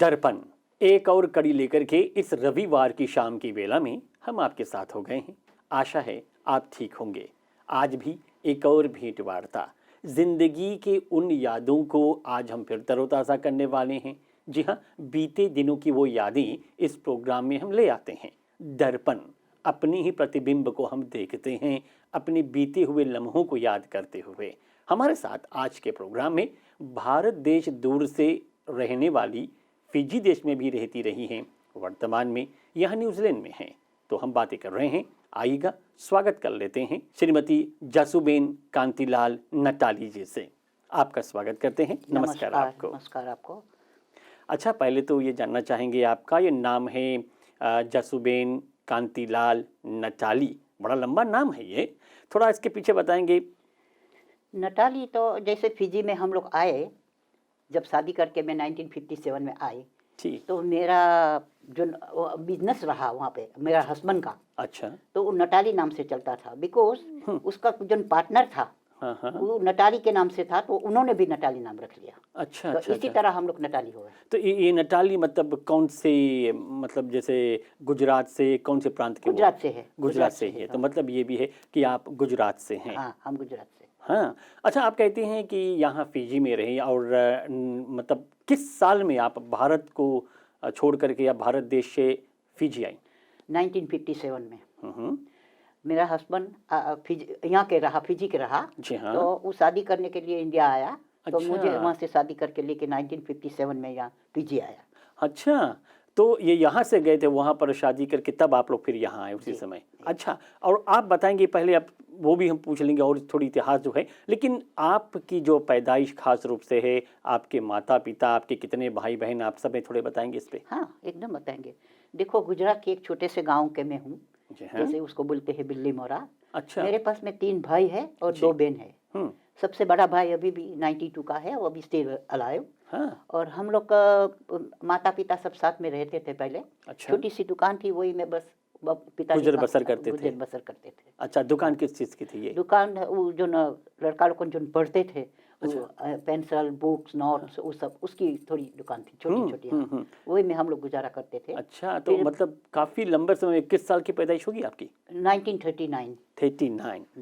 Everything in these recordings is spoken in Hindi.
दर्पण एक और कड़ी लेकर के इस रविवार की शाम की बेला में हम आपके साथ हो गए हैं। आशा है आप ठीक होंगे। आज भी एक और भेंट वार्ता, जिंदगी के उन यादों को आज हम फिर तरोताज़ा करने वाले हैं। जी हाँ, बीते दिनों की वो यादें इस प्रोग्राम में हम ले आते हैं। दर्पण, अपने ही प्रतिबिंब को हम देखते हैं, अपने बीते हुए लम्हों को याद करते हुए। हमारे साथ आज के प्रोग्राम में भारत देश दूर से रहने वाली, फिजी देश में भी रहती रही हैं, वर्तमान में यहाँ न्यूजीलैंड में हैं। तो हम बातें कर रहे हैं। आइएगा स्वागत कर लेते हैं श्रीमती जसुबेन कांतिलाल नटाली जी से। आपका स्वागत करते हैं। नमस्कार आपको। नमस्कार आपको। अच्छा, पहले तो ये जानना चाहेंगे, आपका ये नाम है जसुबेन कांतिलाल नटाली, बड़ा लंबा नाम है ये, थोड़ा इसके पीछे बताएंगे। नटाली तो जैसे फिजी में हम लोग आए, जब शादी करके मैं 1957 में आई, ठीक। तो मेरा जो बिजनेस रहा वहाँ पे मेरा हस्बैंड का, अच्छा। तो वो नटाली नाम से चलता था। बिकॉज उसका जो पार्टनर था, हाँ हाँ। वो नटाली के नाम से था, तो उन्होंने भी नटाली नाम रख लिया। अच्छा तो अच्छा, इसी अच्छा। तरह हम लोग नटाली हो गए। तो ये नटाली मतलब कौन से, मतलब जैसे गुजरात से, कौन से प्रांत के? गुजरात से है। गुजरात से ही है। तो मतलब ये भी है कि आप गुजरात से हैं। हाँ, हम गुजरात से। हाँ। अच्छा, आप कहते हैं कि यहाँ फिजी में रहे और मतलब किस साल में आप भारत को छोड़ करके या भारत देश से फिजी आई? 1957 में। मेरा हस्बैंड यहाँ के रहा, फिजी के रहा। जी हाँ। तो वो शादी करने के लिए इंडिया आया। तो अच्छा। मुझे वहाँ से शादी करके लेके 1957 में यहाँ फिजी आया। अच्छा, तो ये यहाँ से गए थे वहाँ पर शादी करके, तब आप लोग फिर यहाँ आए उसी समय? अच्छा, और आप बताएंगे पहले, आप वो भी हम पूछ लेंगे और थोड़ी इतिहास जो है, लेकिन आपकी जो पैदाइश खास रूप से है, आपके माता पिता, आपके कितने भाई बहन, आप सब थोड़े बताएंगे इस पे? हाँ, एकदम बताएंगे। देखो, गुजरात के एक छोटे से गांव के मैं हूँ, जैसे उसको बोलते हैं बिल्ली मोरा। अच्छा। मेरे पास में 3 भाई है और 2 बहन है। सबसे बड़ा भाई अभी भी 92 का है, वो अभी स्टिल अलाइव। हाँ। और हम लोग का माता पिता सब साथ में रहते थे पहले। अच्छा। छोटी सी दुकान थी, वही में बस पिताजी गुजर बसर करते थे। गुजर बसर करते थे। अच्छा, दुकान किस चीज़ की थी ये? दुकान वो जो न लड़का लोग जो पढ़ते थे, पेंसिल, बुक्स, नोट्स, वो सब उसकी थोड़ी दुकान थी, छोटी छोटी। वही में हम लोग गुजारा करते थे। अच्छा, तो मतलब काफ़ी लंबे समय, किस साल की पैदाइश होगी आपकी? 1939।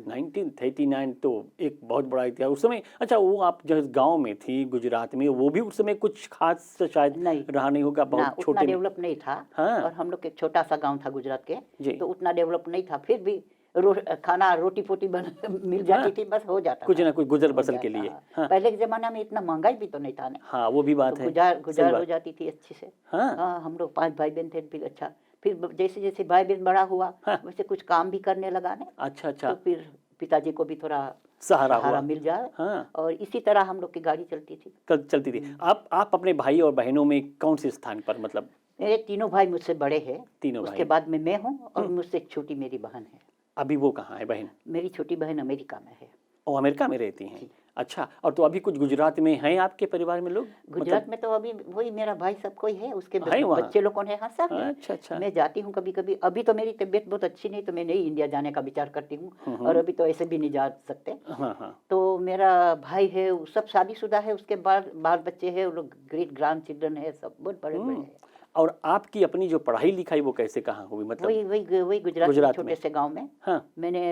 1939 तो एक बहुत बड़ा इतिहास उस समय। अच्छा, वो आप जिस गांव में थी गुजरात में, वो भी उस समय कुछ खास शायद नहीं रहा नहीं होगा, बहुत छोटे उतना डेवलप नहीं था। हाँ। और हम लोग एक छोटा सा गांव था गुजरात के, जी। तो उतना डेवलप नहीं था। फिर भी खाना रोटी पोटी मिल जाती थी, बस हो जाता कुछ था। ना कुछ गुजर बसर के लिए। हाँ। पहले के जमाना में इतना महंगाई भी तो नहीं था ना। हाँ, वो भी बात तो है। गुजार हो जाती थी अच्छे से। हाँ। हम लोग 5 भाई बहन थे। फिर अच्छा, फिर जैसे जैसे भाई बहन बड़ा हुआ, वैसे कुछ काम भी करने लगा ने। अच्छा अच्छा। तो फिर पिताजी को भी थोड़ा सहारा मिल जाए। हाँ। और इसी तरह हम लोग की गाड़ी चलती थी। चलती थी। आप अपने भाई और बहनों में कौन से स्थान पर, मतलब? मेरे तीनों भाई मुझसे बड़े हैं। तीनों उसके भाई। बाद में मैं हूँ, और मुझसे एक छोटी मेरी बहन है। अभी वो कहाँ है बहन? मेरी छोटी बहन अमेरिका में है। वो अमेरिका में रहती हैं? अच्छा, और तो अभी कुछ गुजरात में हैं आपके परिवार में लोग? गुजरात में तो अभी वही मेरा भाई सब कोई है, उसके है वहाँ? बच्चे लोग कौन है। हाँ, सब है। अच्छा अच्छा। मैं जाती हूँ कभी कभी। अभी तो मेरी तबीयत बहुत अच्छी नहीं, तो मैं नहीं इंडिया जाने का विचार करती हूँ। और अभी तो ऐसे भी नहीं जा सकते। हाँ हाँ। तो मेरा भाई है, वो सब शादीशुदा है, उसके बाद बाल बच्चे हैं, वो लोग ग्रेट ग्रैंड चिल्ड्रन है, सब बहुत बड़े बड़े हैं। और आपकी अपनी जो पढ़ाई लिखाई वो कैसे, कहाँ हुई, मतलब? वही गुजरात के छोटे से गाँव में। हाँ। मैंने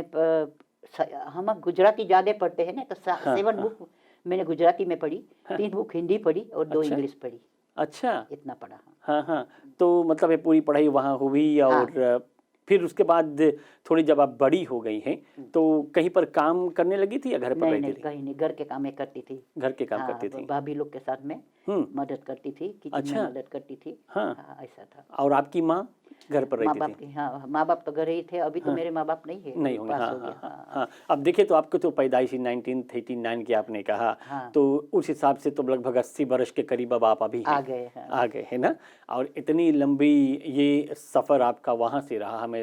हम गुजराती ज़्यादा पढ़ते हैं ना, तो 7 बुक मैंने गुजराती में पढ़ी। 3 बुक हिंदी पढ़ी और 2 इंग्लिश पढ़ी। अच्छा, इतना पढ़ा। हाँ हाँ। तो मतलब ये पूरी पढ़ाई वहाँ हुई। और फिर उसके बाद थोड़ी जब आप बड़ी हो गई हैं, तो कहीं पर काम करने लगी थी या घर पर रहती थी? कहीं नहीं, घर के काम में करती थी। घर के काम करती थी? भाभी लोग के साथ में मदद करती थी, किचन में मदद करती थी। हाँ, ऐसा था। और आपकी माँ घर पर रहती थी? हाँ, माँ बाप तो घर ही थे। अभी तो मेरे माँ बाप नहीं है, नहीं होंगे। पास हो हाँ गया। हाँ हाँ। अब देखिए, तो आपको तो पैदाइश 1939 की आपने कहा। तो उस हिसाब से तो लगभग 80 वर्ष के करीब अब आप अभी आ गए है ना। और इतनी लंबी ये सफ़र आपका वहाँ से रहा। मैं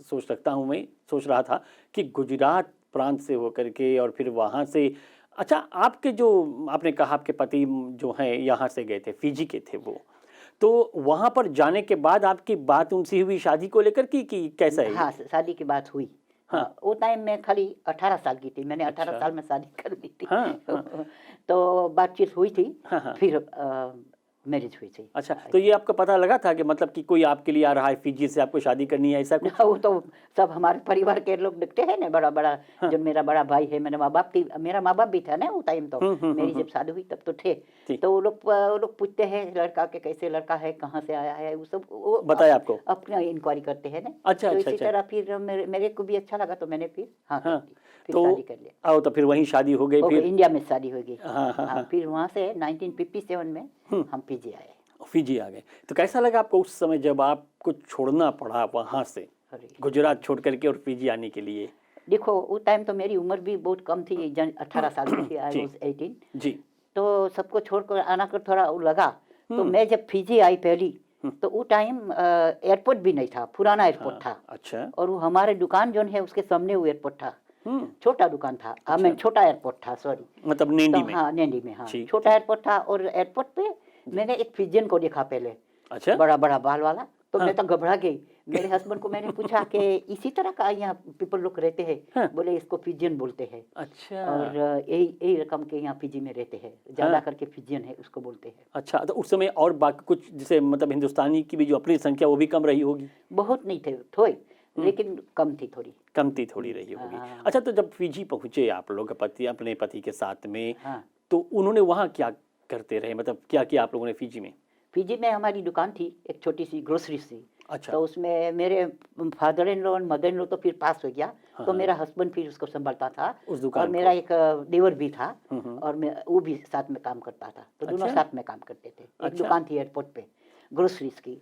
सोच रहा था कि गुजरात प्रांत से होकर के और फिर वहाँ से, अच्छा, आपके जो आपने कहा आपके पति जो हैं यहाँ से गए थे, फिजी के थे वो, तो वहाँ पर जाने के बाद आपकी बात उनसे हुई शादी को लेकर कि कैसा है? हाँ, शादी की बात हुई। वो टाइम में खाली 18 साल की थी, मैंने 18 साल में शादी कर ली थी। तो बातचीत हुई थी। फिर मैरिज हुई थी। अच्छा, तो ये आपको पता लगा था कि मतलब कि कोई आपके लिए आ रहा है फिजी से, आपको शादी करनी है, ऐसा कुछ? वो तो सब हमारे परिवार के लोग दिखते हैं ना, बड़ा बड़ा। हाँ। जो मेरा बड़ा भाई है, मेरा माँ बाप भी था ना वो टाइम तो। मेरी जब शादी हुई तब तो थे। ठीक। तो वो लोग पूछते हैं लड़का के कैसे लड़का है, कहाँ से आया है, वो सब वो बताया आपको? अपना इंक्वायरी करते हैं ना। अच्छा, तो अच्छा, इसी अच्छा। तरह फिर मेरे को भी अच्छा लगा तो मैंने फिर हाँ कर हाँ, दी, फिर तो शादी कर लिया। आओ तो फिर वहीं शादी हो गई हो गई, फिर? इंडिया में शादी हो गई। हाँ, हाँ, हाँ। फिर वहाँ से 1957 में हम पीजी आए। फिजी आ गए। तो कैसा लगा आपको उस समय जब आपको छोड़ना पड़ा वहाँ से, अरे गुजरात छोड़ करके और फिजी आने के लिए? देखो उस टाइम तो मेरी उम्र भी बहुत कम थी, 18 साल की थी। आई जी। वाज 18। जी। तो सबको छोड़कर आना कर थोड़ा वो लगा। तो मैं जब फिजी आई पहली, तो वो टाइम एयरपोर्ट भी नहीं था, पुराना एयरपोर्ट था। अच्छा। और वो हमारे दुकान जो है उसके सामने वो एयरपोर्ट था। छोटा दुकान था, मैं छोटा एयरपोर्ट था, सॉरी। मतलब नेंडी तो में? हाँ, नेंडी में, हाँ ठीक, छोटा एयरपोर्ट था। और एयरपोर्ट पे मैंने एक फिजियन को देखा पहले, अच्छा। बड़ा बड़ा बाल वाला। तो हाँ। मैं तो घबरा गई। मेरे हस्बैंड को मैंने पूछा कि इसी तरह का यहाँ पीपल लोग रहते हैं? हाँ। बोले इसको फिजियन बोलते हैं। अच्छा। और यही रकम के यहाँ फिजी में रहते हैं, ज्यादा करके फिजियन है उसको बोलते हैं। अच्छा, तो उस समय और बाकी कुछ जैसे मतलब हिंदुस्तानी की भी जो अपनी संख्या वो भी कम रही होगी? बहुत नहीं थे, थोड़ी, लेकिन कम थी थोड़ी। कमती थोड़ी रही होगी। हाँ। अच्छा, तो जब फिजी पहुंचे आप लोग पति अपने पति के साथ में, हाँ। तो उन्होंने वहाँ क्या करते रहे, मतलब क्या किया आप लोगों ने फिजी में? फिजी में हमारी दुकान थी, एक छोटी सी ग्रोसरी सी। अच्छा। तो उसमें मेरे फादर इन लॉ और मदर इन लॉ तो फिर पास हो गया। तो मेरा हस्बैंड फिर उसको संभालता था। उस दुकान और को? मेरा एक देवर भी था, और मैं वो भी साथ में काम करता था। तो दोनों अच्छा। साथ में काम करते थे। एक अच्छा। दुकान थी एयरपोर्ट पे ग्रोसरीज की,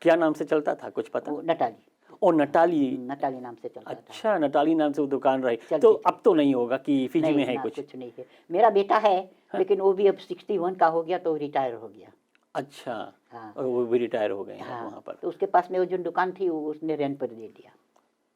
क्या नाम से चलता था, कुछ पता? वो नटाली, ओ, नटाली। नटाली नाम से चलता था। अच्छा, नटाली नाम से वो दुकान रही। चलती तो थी। अब तो नहीं होगा कि फिजी नहीं में है ना, कुछ? कुछ नहीं है। मेरा बेटा है, लेकिन वो भी अब 61 का हो गया तो रिटायर हो गया। अच्छा। हाँ। और वो भी रिटायर हो गए हैं हाँ, वहाँ पर? तो उसके पास में वो जो दुकान थी वो उसने रेंट पर दे दिया।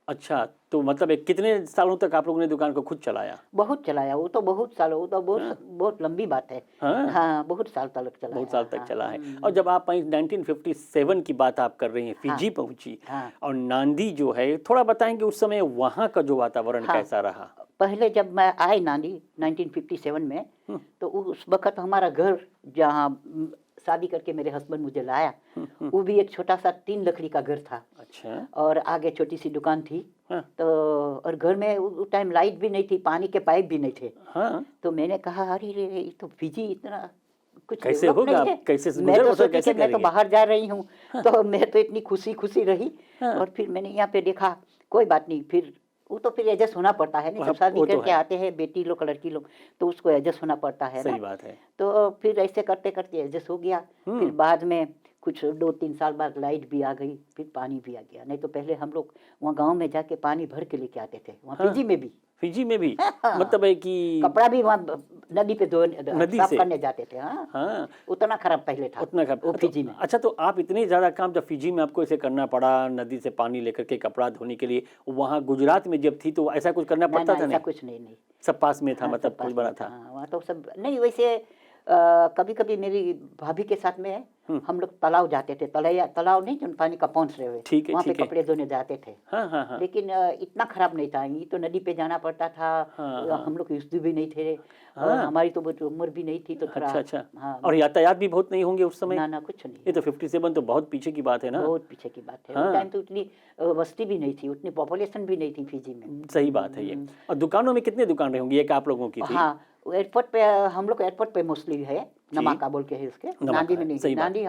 अच्छा, तो मतलब कितने सालों तक आप लोगों ने दुकान को खुद चलाया? बहुत चलाया, वो तो बहुत साल, वो तो बहुत लंबी बात है। हाँ। हाँ, बहुत साल तक चलाया। बहुत साल तक हाँ, चला है। और जब आप 1957 की बात आप कर रही हैं, फिजी पहुंची हाँ। और नांदी जो है, थोड़ा बताएंगे उस समय वहाँ का जो वातावरण हाँ। कैसा रहा? पहले जब मैं आई नानी 1957 में, तो उस वक्त हमारा घर जहाँ शादी करके मेरे हस्बैंड मुझे लाया, वो भी एक छोटा सा 3 लकड़ी का घर था। अच्छा। और आगे छोटी सी दुकान थी। हाँ। तो और घर में उस टाइम लाइट भी नहीं थी, पानी के पाइप भी नहीं थे। हाँ। तो मैंने कहा अरे रे रे, ये तो फिजी इतना कुछ कैसे डेवलप होगा, नहीं है। कैसे मैं गुजर तो बसर सोची कैसे कि मैं तो करेंगे? बाहर जा रही हूँ। तो मैं तो इतनी खुशी खुशी रही। हाँ। और फिर मैंने यहाँ पे देखा, कोई बात नहीं, फिर वो तो फिर एडजस्ट होना पड़ता है ना, जब शादी वो तो करके है। आते हैं बेटी लोग लड़की लोग, तो उसको एडजस्ट होना पड़ता है ना। सही बात है। तो फिर ऐसे करते करते एडजस्ट हो गया। फिर बाद में कुछ 2-3 साल बाद लाइट भी आ गई, फिर पानी भी आ गया। नहीं तो पहले हम लोग वहाँ गांव में जाके पानी भर के लेके आते थे, वहाँ फिजी में भी। फिजी में भी? हाँ। मतलब है कि कपड़ा भी वहाँ नदी पे नदी साफ से? करने जाते थे। हाँ, हाँ। उतना खराब पहले था उतना वो का फिजी में। अच्छा, तो आप इतने ज़्यादा काम जब फिजी में आपको ऐसे करना पड़ा, नदी से पानी लेकर के कपड़ा धोने के लिए, वहाँ गुजरात में जब थी तो ऐसा कुछ करना ना पड़ता ना, था? ऐसा नहीं, कुछ नहीं। सब पास में था, हाँ, मतलब सब कुछ पास बड़ा में था। था? हाँ, वहाँ तो सब नहीं। वैसे कभी कभी मेरी भाभी के साथ में हम लोग तालाब जाते थे। तालाब नहीं, जो पानी का पहुँच रहे हुए, ठीक है, वहाँ पे ठीक है। कपड़े धोने जाते थे। हाँ, हाँ, हाँ। लेकिन इतना खराब नहीं था। ये तो नदी पे जाना पड़ता था। हाँ। हम लोग युद्ध भी नहीं थे, और हाँ। हमारी तो बहुत उम्र भी नहीं थी, तो थोड़ा। अच्छा, अच्छा। हाँ, और यातायात भी बहुत नहीं होंगे उस समय? ना ना, कुछ नहीं। ये तो 57 तो बहुत पीछे की बात है ना? बहुत पीछे की बात है। हाँ। उस टाइम तो उतनी बस्ती भी नहीं थी, उतनी पॉपुलेशन भी नहीं थी फिजी में। सही बात है ये। और दुकानों में कितने दुकान रही होंगी? एक आप लोगों की थी? हाँ, एयरपोर्ट पे हम लोग एयरपोर्ट पे मोस्टली है, नमाका बोल के है उसके। नांदी में नहीं है। सही बात। नांदी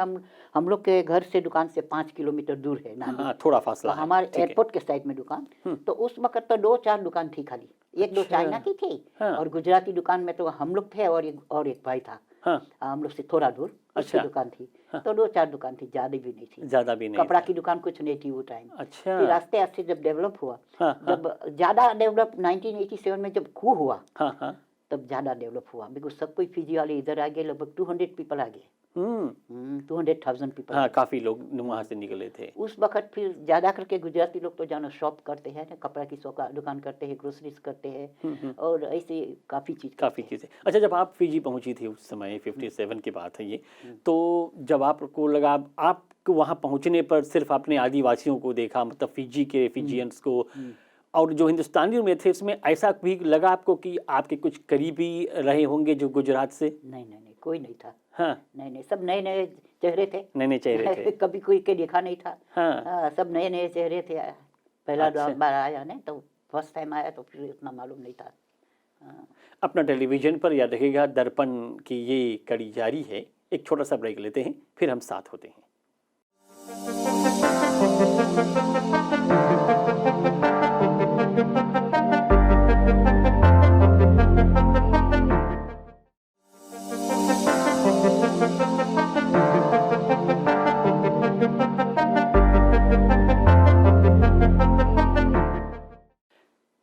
हम लोग के घर से दुकान से 5 किलोमीटर दूर है नांदी। हाँ, थोड़ा तो फासला है। हमारे ठीक है। एयरपोर्ट के साइड में दुकान। तो उस वक्त तो 2-4 दुकान थी खाली। एक दो अच्छा। चाइना की थी, हाँ। और गुजराती दुकान में तो हम लोग थे, और एक भाई था। हाँ। हम लोग से थोड़ा दूर उसकी अच्छा। दुकान थी। तो 2-4 दुकान थी, ज़्यादा भी नहीं थी। ज़्यादा भी नहीं कपड़ा था। की दुकान कुछ नहीं थी वो टाइम। अच्छा। फिर आस्ते आस्ते जब डेवलप हुआ, हाँ, हाँ। जब ज़्यादा डेवलप 1987 में जब coup हुआ, हाँ, हाँ। तब ज़्यादा डेवलप हुआ। बिकॉज सब कोई फिजी वाले इधर आ गए, लगभग 200 पीपल आ गए। 200,000 पीपल। हाँ, काफ़ी लोग वहाँ से निकले थे। उस वक्त फिर ज़्यादा करके गुजराती लोग तो जाना शॉप करते हैं ना, कपड़ा की दुकान करते हैं, ग्रोसरीज करते हैं, और ऐसे काफ़ी चीज़। काफ़ी चीज़ें। अच्छा, जब आप फिजी पहुंची थी उस समय, 57 की बात है ये, तो जब आपको लगा, आपको वहाँ पहुँचने पर सिर्फ आपने आदिवासियों को देखा, मतलब फिजी के फिजियंस को, और जो हिंदुस्तानियों में थे उसमें ऐसा भी लगा आपको कि आपके कुछ करीबी रहे होंगे जो गुजरात से? नहीं नहीं नहीं, कोई नहीं था। हाँ, नहीं नहीं, सब नए नए चेहरे थे। नए नए चेहरे थे। कभी कोई के देखा नहीं था। हाँ, हाँ, सब नए नए चेहरे थे। पहला अच्छा। बार आया नहीं तो फर्स्ट टाइम आया तो फिर इतना मालूम नहीं था। हाँ। अपना टेलीविजन पर याद रखिएगा, दर्पण की ये कड़ी जारी है। एक छोटा सा ब्रेक लेते हैं, फिर हम साथ होते हैं।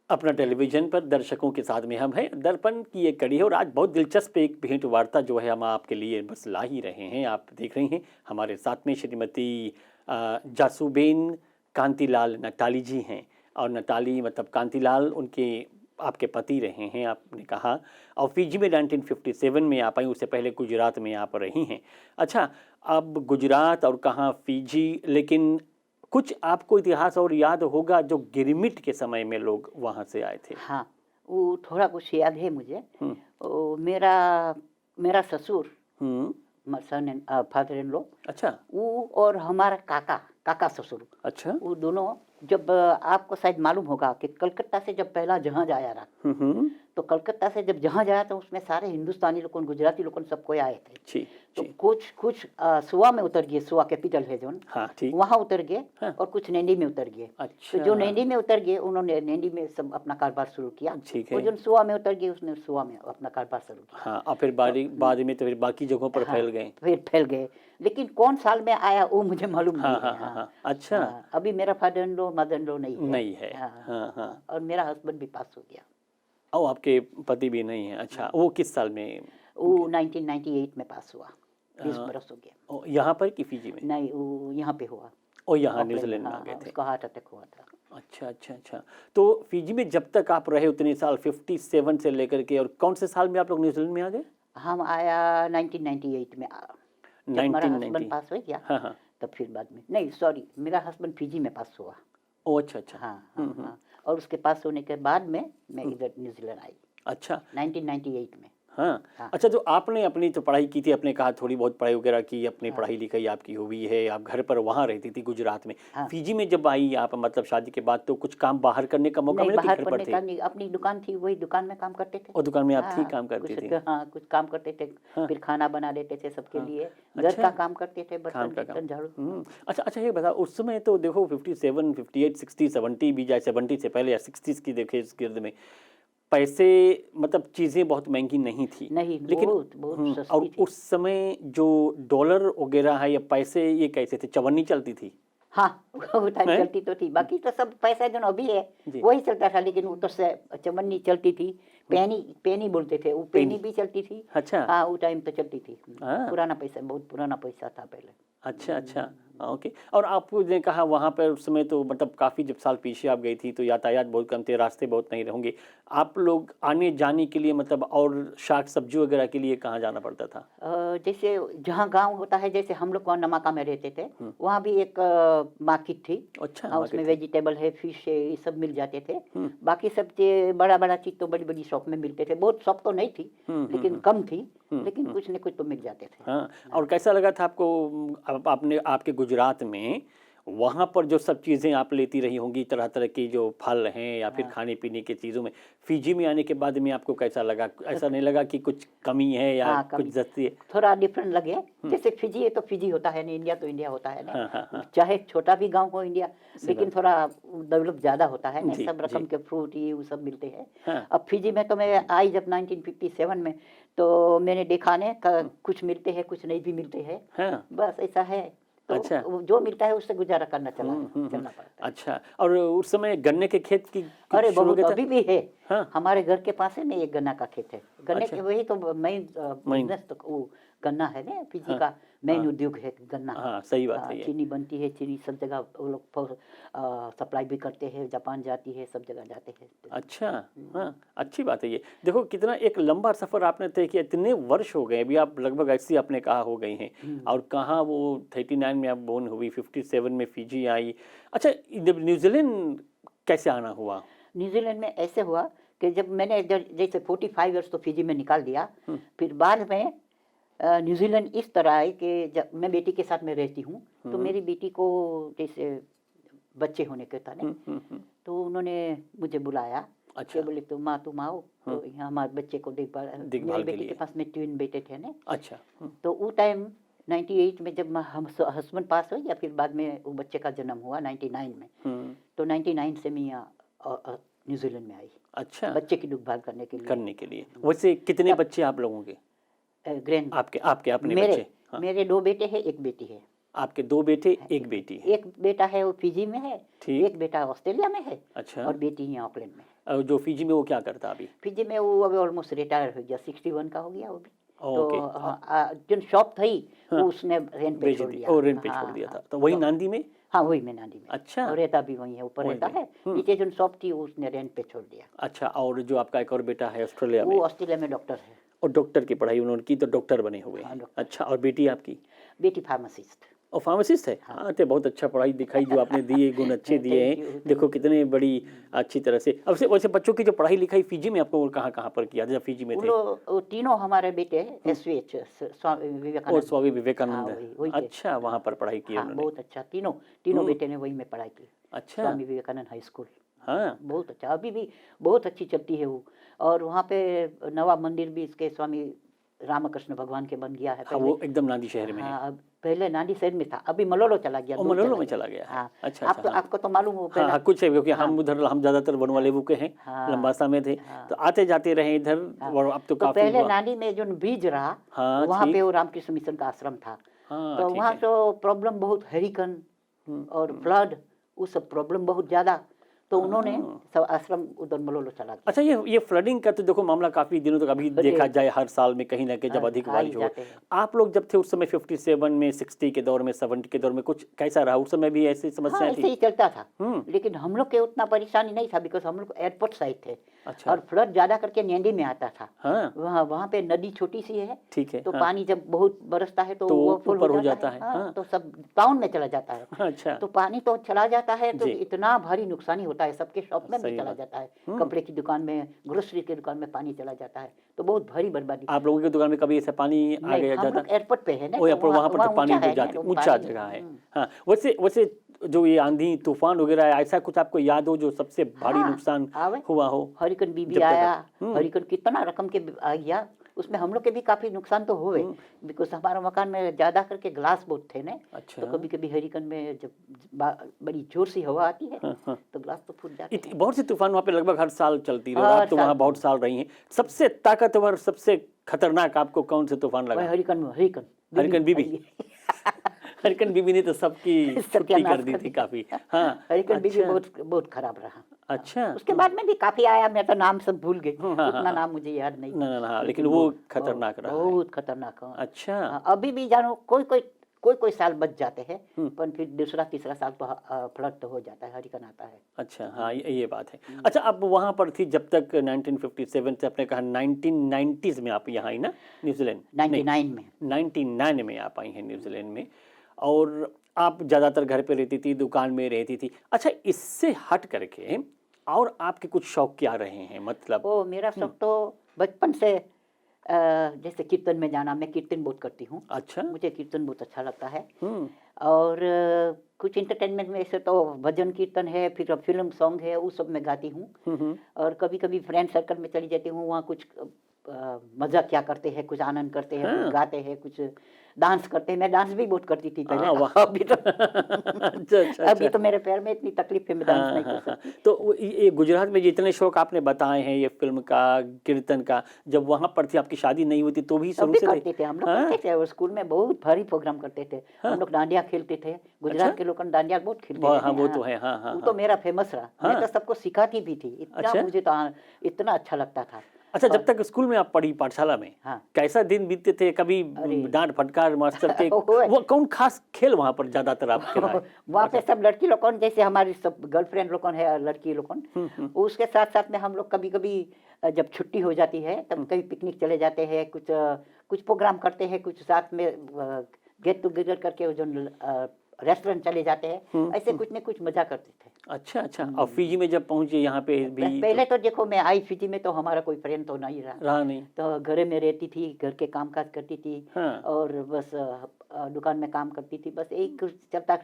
अपना टेलीविजन पर दर्शकों के साथ में हम हैं, दर्पण की एक कड़ी है और आज बहुत दिलचस्प एक भेंट वार्ता जो है हम आपके लिए बस ला ही रहे हैं। आप देख रहे हैं हमारे साथ में श्रीमती जासूबेन कांतिलाल नटाली जी हैं, और नटाली मतलब कांतिलाल उनके आपके पति रहे हैं आपने कहा, और फिजी में 1957 में आप आई, उससे पहले गुजरात में आप रही हैं। अच्छा, अब गुजरात और कहाँ फिजी, लेकिन कुछ आपको इतिहास और याद होगा जो गिरमिट के समय में लोग वहाँ से आए थे। हाँ, वो थोड़ा कुछ याद है मुझे। हम्म, वो मेरा ससुर, हम्म, सन फादर इन लॉ, अच्छा वो और हमारा काका ससुर, अच्छा, वो दोनों, जब आपको शायद मालूम होगा कि कलकत्ता से जब पहला जहाज आया था, तो कलकत्ता से जब जहाज आया तो उसमें सारे हिंदुस्तानी लोगों, गुजराती लोगों सब कोई आए थे। जी तो जी, कुछ सुआ में उतर गए, सुआ कैपिटल है जो, हाँ ठीक, वहाँ उतर गए। हाँ। और कुछ नैनी में उतर गए। अच्छा, तो जो नैनी में उतर गए उन्होंने नैनी में सब अपना कारोबार शुरू किया। ठीक वो है, जो सुआ में उतर गए उसने सुआ में अपना कारोबार शुरू किया। हाँ, और फिर बाद में तो फिर बाकी जगहों पर हाँ, फैल गए। फिर फैल गए, लेकिन कौन साल में आया वो मुझे मालूम हाँ नहीं हाँ है। हाँ हाँ, हाँ, अच्छा, हाँ, अभी मेरा father in law mother in law नहीं है। नहीं है, हाँ, हाँ हाँ, और मेरा हस्बैंड भी पास हो गया। और आपके पति भी नहीं है। अच्छा, वो किस साल में? वो 1998 में पास हुआ, 20 अ, बरस हो गया। यहाँ पर कि फिजी में? नहीं, वो यहाँ पे हुआ, और यहाँ ऑकलैंड में। न्यूजीलैंड में आ हाँ गए हाँ, थे। उसका हार्ट अटैक हुआ था। अच्छा अच्छा अच्छा, तो फिजी में जब तक आप रहे उतने साल, 57 से लेकर के, और कौन से साल में आप लोग न्यूजीलैंड में आ गए? हम आया 1998 में। जब हमारा 1990, हस्बैंड पास हो गया हाँ हाँ, तब फिर बाद में, नहीं सॉरी, मेरा हस्बैंड फिजी में पास हुआ। ओ अच्छा अच्छा, हाँ हाँ हाँ, और उसके पास होने के बाद में मैं इधर न्यूजीलैंड आई अच्छा 1998 में। हाँ। हाँ। अच्छा, तो आपने अपनी तो पढ़ाई की थी, आपने कहा थोड़ी बहुत पढ़ाई वगैरह की, अपनी हाँ। पढ़ाई लिखाई आपकी हुई है, आप घर पर वहाँ रहती थी गुजरात में। हाँ। फिजी में जब आई आप, मतलब शादी के बाद, तो कुछ काम बाहर करने का मौका नहीं, मिला कि बाहर घर पर पढ़ने थे? का नहीं, अपनी दुकान थी, वही दुकान में काम करते थे। और दुकान में आप थी, हाँ, काम करती थी? हाँ, कुछ काम करते थे। हाँ। फिर खाना बना देते थे सबके हाँ। लिए, घर अच्छा। का काम करते थे, काम बर्तन का काम। बर्तन झाड़ू। अच्छा अच्छा, ये बताओ, उस समय तो देखो 57, 58, 60, 70 भी जाए, 70 से पहले या 60s की देखे इस गिर्द में, पैसे मतलब चीज़ें बहुत महंगी नहीं थी, नहीं, लेकिन बहुत और सस्ती थी। उस समय जो डॉलर वगैरह है या पैसे, ये कैसे थे? चवन्नी चलती थी? हाँ, वो टाइम हैं? चलती तो थी, बाकी तो सब पैसा जो अभी है जी। वही चलता था, लेकिन वो तो चवन्नी चलती थी। पेनी बोलते थे, वो पेनी भी चलती थी। अच्छा हाँ, वो टाइम तो चलती थी। हाँ। पुराना पैसा, बहुत पुराना पैसा था पहले। अच्छा अच्छा, ओके। और आपने कहा वहाँ पर उस समय तो मतलब काफ़ी, जब साल पीछे आप गई थी तो यातायात बहुत कम थे, रास्ते बहुत नहीं होंगे, आप लोग आने जाने के लिए मतलब और शाक सब्जी वगैरह के लिए कहाँ जाना पड़ता था? जैसे जहाँ गांव होता है, जैसे हम लोग वहाँ नमाका में रहते थे, वहाँ भी एक मार्केट थी। अच्छा, हाँ, उसमें market थी। वेजिटेबल है, फिश है, ये सब मिल जाते थे। बाकी सब बड़ा बड़ा चीज़ तो बड़ी बड़ी शॉप में मिलते थे। बहुत शॉप तो नहीं थी, लेकिन कम थी, लेकिन कुछ न कुछ तो मिल जाते थे। हाँ, और कैसा लगा था आपको, आपने आपके गुजरात में वहाँ पर जो सब चीज़ें आप लेती रही होंगी, तरह तरह की जो फल हैं या फिर खाने पीने की चीज़ों में, फिजी में आने के बाद में आपको कैसा लगा? ऐसा नहीं लगा कि कुछ कमी है या हाँ, कुछ कमी जस्ती है? थोड़ा डिफरेंट लगे। जैसे फिजी है तो फिजी होता है ना, इंडिया तो इंडिया होता है हाँ हाँ ना, हाँ, चाहे छोटा भी गांव हो इंडिया, लेकिन थोड़ा डेवलप ज़्यादा होता है ना, जी सब जी, रकम के फ्रूट ये वो सब मिलते हैं। हाँ अब फिजी में तो मैं आई जब 1957 में, तो मैंने देखा ने कुछ मिलते हैं, कुछ नहीं भी मिलते हैं, हाँ, बस ऐसा है। तो अच्छा। जो मिलता है उससे गुजारा करना चलना पड़ता है। अच्छा, और उस समय गन्ने के खेत की अरे शुरू हो बहुत, गया था? अभी भी है। हाँ, हमारे घर के पास है ना एक गन्ना का खेत है। गन्ने अच्छा। के वही तो मेन मेन। बिजनेस, तो वो गन्ना है ना फिजी हाँ, का मेन हाँ, उद्योग है गन्ना। हाँ, सही बात हाँ, है ये। चीनी बनती है, चीनी सब जगह वो लोग सप्लाई भी करते हैं, जापान जाती है, सब जगह जाते हैं। अच्छा, हाँ, अच्छी बात है ये। देखो कितना एक लंबा सफ़र आपने तय किया, इतने वर्ष हो गए, अभी आप लगभग 80 आपने कहा हो गई हैं, और कहाँ वो 39 में आप बोर्न हुई, 57 में फिजी आई। अच्छा, जब न्यूजीलैंड कैसे आना हुआ? न्यूजीलैंड में ऐसे हुआ कि जब मैंने जैसे 45 ईयर्स तो फिजी में निकाल दिया, फिर बाद में न्यूजीलैंड इस तरह है कि जब मैं बेटी के साथ में रहती हूँ तो मेरी बेटी को जैसे बच्चे होने के था ना, तो उन्होंने मुझे बुलाया। अच्छा। कि बोले तो माँ तुम आओ तो यहाँ हमारे बच्चे को देखभाल। देखभाल मेरी के बेटी लिए। के पास में ट्विन बेटे थे ना, अच्छा। तो वो टाइम 98 में जब हम हस्बैंड पास हुए या फिर बाद में वो बच्चे का जन्म हुआ 99 में, तो 99 से मैं यहाँ न्यूजीलैंड में आई अच्छा, बच्चे की देखभाल करने के लिए। वैसे कितने बच्चे आप लोगों के? ग्रैंड आपके आपके अपने मेरे बच्चे? हाँ। मेरे 2 बेटे हैं, 1 बेटी है। आपके 2 बेटे, 1 बेटी है। एक बेटा है वो फिजी में है, ठीक। एक बेटा ऑस्ट्रेलिया में है, अच्छा। और बेटी यहाँ ऑकलैंड में है। और जो फिजी में वो क्या करता अभी? फिजी में वो अभी ऑलमोस्ट रिटायर हो गया, 61 का हो गया वो भी। ओके। तो जो शॉप थी वो उसने रेंट पे बेच छोड़ दी दिया। और रेंट पे छोड़ हाँ, दिया था, हाँ, तो वही नांदी में? हाँ वही में नांदी में। अच्छा। और रहता भी वही है, ऊपर वहीं रहता पे। है, नीचे जो शॉप थी वो उसने रेंट पे छोड़ दिया। अच्छा, और जो आपका एक और बेटा है ऑस्ट्रेलिया में, वो ऑस्ट्रेलिया में डॉक्टर है। और डॉक्टर की पढ़ाई उन्होंने की, तो डॉक्टर बने हुए हाँ, हैं। डॉक्टर। अच्छा, और बेटी आपकी? बेटी फार्मासिस्ट। और फार्मासिस्ट है? हाँ, तो बहुत अच्छा पढ़ाई दिखाई जो आपने दिए, गुण अच्छे दिए Thank you, हैं। thank देखो कितने बड़ी अच्छी तरह से। अब से वैसे बच्चों की जो पढ़ाई लिखाई फिजी में आपको कहाँ कहाँ पर किया जब फिजी में वो थे? लोग वो तीनों हमारे बेटे SVH स्वामी और विवेकानंद। स्वामी हाँ, विवेकानंद। वही थे। अच्छा, वहाँ पर पढ़ाई की हाँ उन्होंने। बहुत अच्छा, तीनों बेटे ने वही में पढ़ाई की। अच्छा। Swami Vivekananda high school. हाँ। बहुत अच्छा, अभी भी बहुत अच्छी चलती है वो। और वहाँ पे नवा मंदिर भी इसके स्वामी रामकृष्ण भगवान के बन गया है। हाँ, वो एकदम नांदी शहर में है। हाँ, अब पहले नांदी शहर में था, अभी मलोलो चला गया। और दूर मलोलो में चला गया है। हाँ। अच्छा, आपको अच्छा, हाँ। आपको तो मालूम हो हाँ पहले। हाँ, कुछ है क्योंकि हाँ। हम उधर हम ज़्यादातर बनवा लेवू के हैं, हाँ। लंबासा में थे, हाँ। तो आते जाते रहे इधर। हाँ। और अब तो तो काफ़ी पहले हुआ। नानी में जो बीज रहा, हाँ, वहाँ ठीक। पे वो रामकृष्ण मिशन का आश्रम था। हाँ, तो ठीक वहाँ है। तो प्रॉब्लम बहुत, हरिकन और फ्लड, वो सब प्रॉब्लम बहुत ज़्यादा। तो उन्होंने सब आश्रम उधर मलोलो चला गया। अच्छा, ये फ्लडिंग का तो देखो मामला काफ़ी दिनों तक अभी देखा जाए हर साल में कहीं ना कहीं जब अधिक आ ही बारिश हो। जाते हैं। आप लोग जब थे उस समय 57 में, 60 के दौर में, 70 के दौर में कुछ कैसा रहा? उस समय भी ऐसी हाँ समस्याएं ऐसे थी? ही चलता था, लेकिन हम लोग के उतना परेशानी नहीं था, बिकॉज हम लोग एयरपोर्ट साइड थे। अच्छा। और फ्लड ज़्यादा करके नींदी में आता था। हाँ, वहाँ पे नदी छोटी सी है, ठीक है। तो हाँ। पानी जब बहुत बरसता है तो तो वो फुल ऊपर हो जाता है। हाँ। तो सब टाउन में चला जाता है। अच्छा। तो पानी तो चला जाता है तो जी। इतना भारी नुकसानी होता है, सबके शॉप में भी सही चला बात। जाता है, कपड़े की दुकान में, ग्रोसरी की दुकान में पानी चला जाता है, तो बहुत भारी बर्बादी। आप लोगों की दुकान में कभी ऐसा पानी आ नहीं, गया हम ज़्यादा? लोग एयरपोर्ट पे है ना, ओ, या तो पर वहाँ पर तो पानी ऊंचा जो है जाती ना, ऊंचा पानी। जगह है। हाँ, वैसे वैसे जो ये आंधी तूफान वगैरह है, ऐसा कुछ आपको याद हो जो सबसे भारी हाँ, नुकसान आवे। हुआ हो? हरिकन बीबी जब तक आया, आप- हरिकन कितना रकम के आ गया, उसमें हम लोग के भी काफी नुकसान तो हुए, बिकॉज हमारा मकान में ज्यादा करके ग्लास बहुत थे ना। अच्छा। तो कभी कभी हरिकन में जब बड़ी जोर से हवा आती है तो ग्लास तो फूट जाते हैं। बहुत से तूफान वहाँ पे लगभग हर साल चलती रही, और हर आप तो साल। वहाँ बहुत साल रही हैं। सबसे ताकतवर, सबसे खतरनाक आपको कौन से तूफान लगा? वही हरिकन हरिकन बीबी। हरिकन बीबी ने तो सबकी छुट्टी सत्यानाश कर दी कर थी दिया। काफी। हाँ। हरिकन बीबी अच्छा। बहुत बहुत खराब रहा। अच्छा। उसके बाद में भी काफी आया, मैं तो नाम सब भूल गई, हाँ, हाँ, उतना हाँ। नाम मुझे याद नहीं। ना ना ना, लेकिन वो खतरनाक रहा है। बहुत खतरनाक। हाँ। अच्छा। हाँ, अभी भी जानो कोई साल बच जाते हैं, पर फिर दूसरा तीसरा साल तो फ्लड तो हो जाता है, हरिकन आता है। अच्छा, हाँ, ये बात है। अच्छा, अब वहाँ पर थी जब तक 1957 से, आपने कहा 1990s में आप यहाँ आई ना न्यूजीलैंड? 99 में। 99 में आप आई हैं न्यूजीलैंड में, और आप ज़्यादातर घर पे रहती थी, दुकान में रहती थी। अच्छा, इससे हट करके और आपके कुछ शौक क्या रहे हैं? मतलब ओ मेरा शौक तो बचपन से जैसे कीर्तन में जाना, मैं कीर्तन बहुत करती हूँ। अच्छा। मुझे कीर्तन बहुत अच्छा लगता है। और कुछ इंटरटेनमेंट में ऐसे तो भजन कीर्तन है, फिर फिल्म सॉन्ग है, वो सब मैं गाती हूँ। और कभी कभी फ्रेंड सर्कल में चली जाती हूँ, वहाँ कुछ मजा क्या करते हैं, कुछ आनंद करते हैं, कुछ गाते हैं, कुछ डांस करते हैं। मैं डांस भी बहुत करती थी पहले। अभी तो अच्छा। अभी तो मेरे पैर में इतनी तकलीफ है, मैं डांस नहीं कर सकती। तो ये गुजरात में जितने शौक आपने बताए हैं, ये फिल्म का, कीर्तन का, जब वहाँ पर थी, आपकी शादी नहीं हुई थी तो भी शुरू से करते थे हम लोग। करते थे, और स्कूल में बहुत भारी प्रोग्राम करते थे। हम लोग डांडिया खेलते थे, गुजरात के लोग डांडिया बहुत खेलते हैं। हाँ, वो तो है। हाँ, वो तो मेरा फेमस रहा। मैं तो सबको सिखाती भी थी, इतना मुझे तो इतना अच्छा लगता था। अच्छा, जब तक स्कूल में आप पढ़ी, पाठशाला में, हाँ। कैसा दिन बीतते थे? कभी डांट फटकार मास्टर के? वो कौन खास खेल वहाँ पर ज्यादातर आपके रहा है? वहाँ पे सब लड़की लोग, जैसे हमारी सब गर्लफ्रेंड लोग है, लड़की लोग, उसके साथ साथ में हम लोग कभी कभी जब छुट्टी हो जाती है तब कहीं पिकनिक चले जाते हैं, कुछ प्रोग्राम करते हैं, कुछ साथ में गेट टुगेदर करके जो रेस्टोरेंट चले जाते हैं, ऐसे कुछ न कुछ मजा करते थे। अच्छा अच्छा। और फिजी में जब पहुंचे यहाँ पे भी पहले तो देखो मैं आई फिजी में तो हमारा कोई फ्रेंड तो नहीं रहा, रहा नहीं। तो घर में रहती थी, घर के काम काज करती थी हाँ और बस दुकान में काम करती थी, बस एक चलता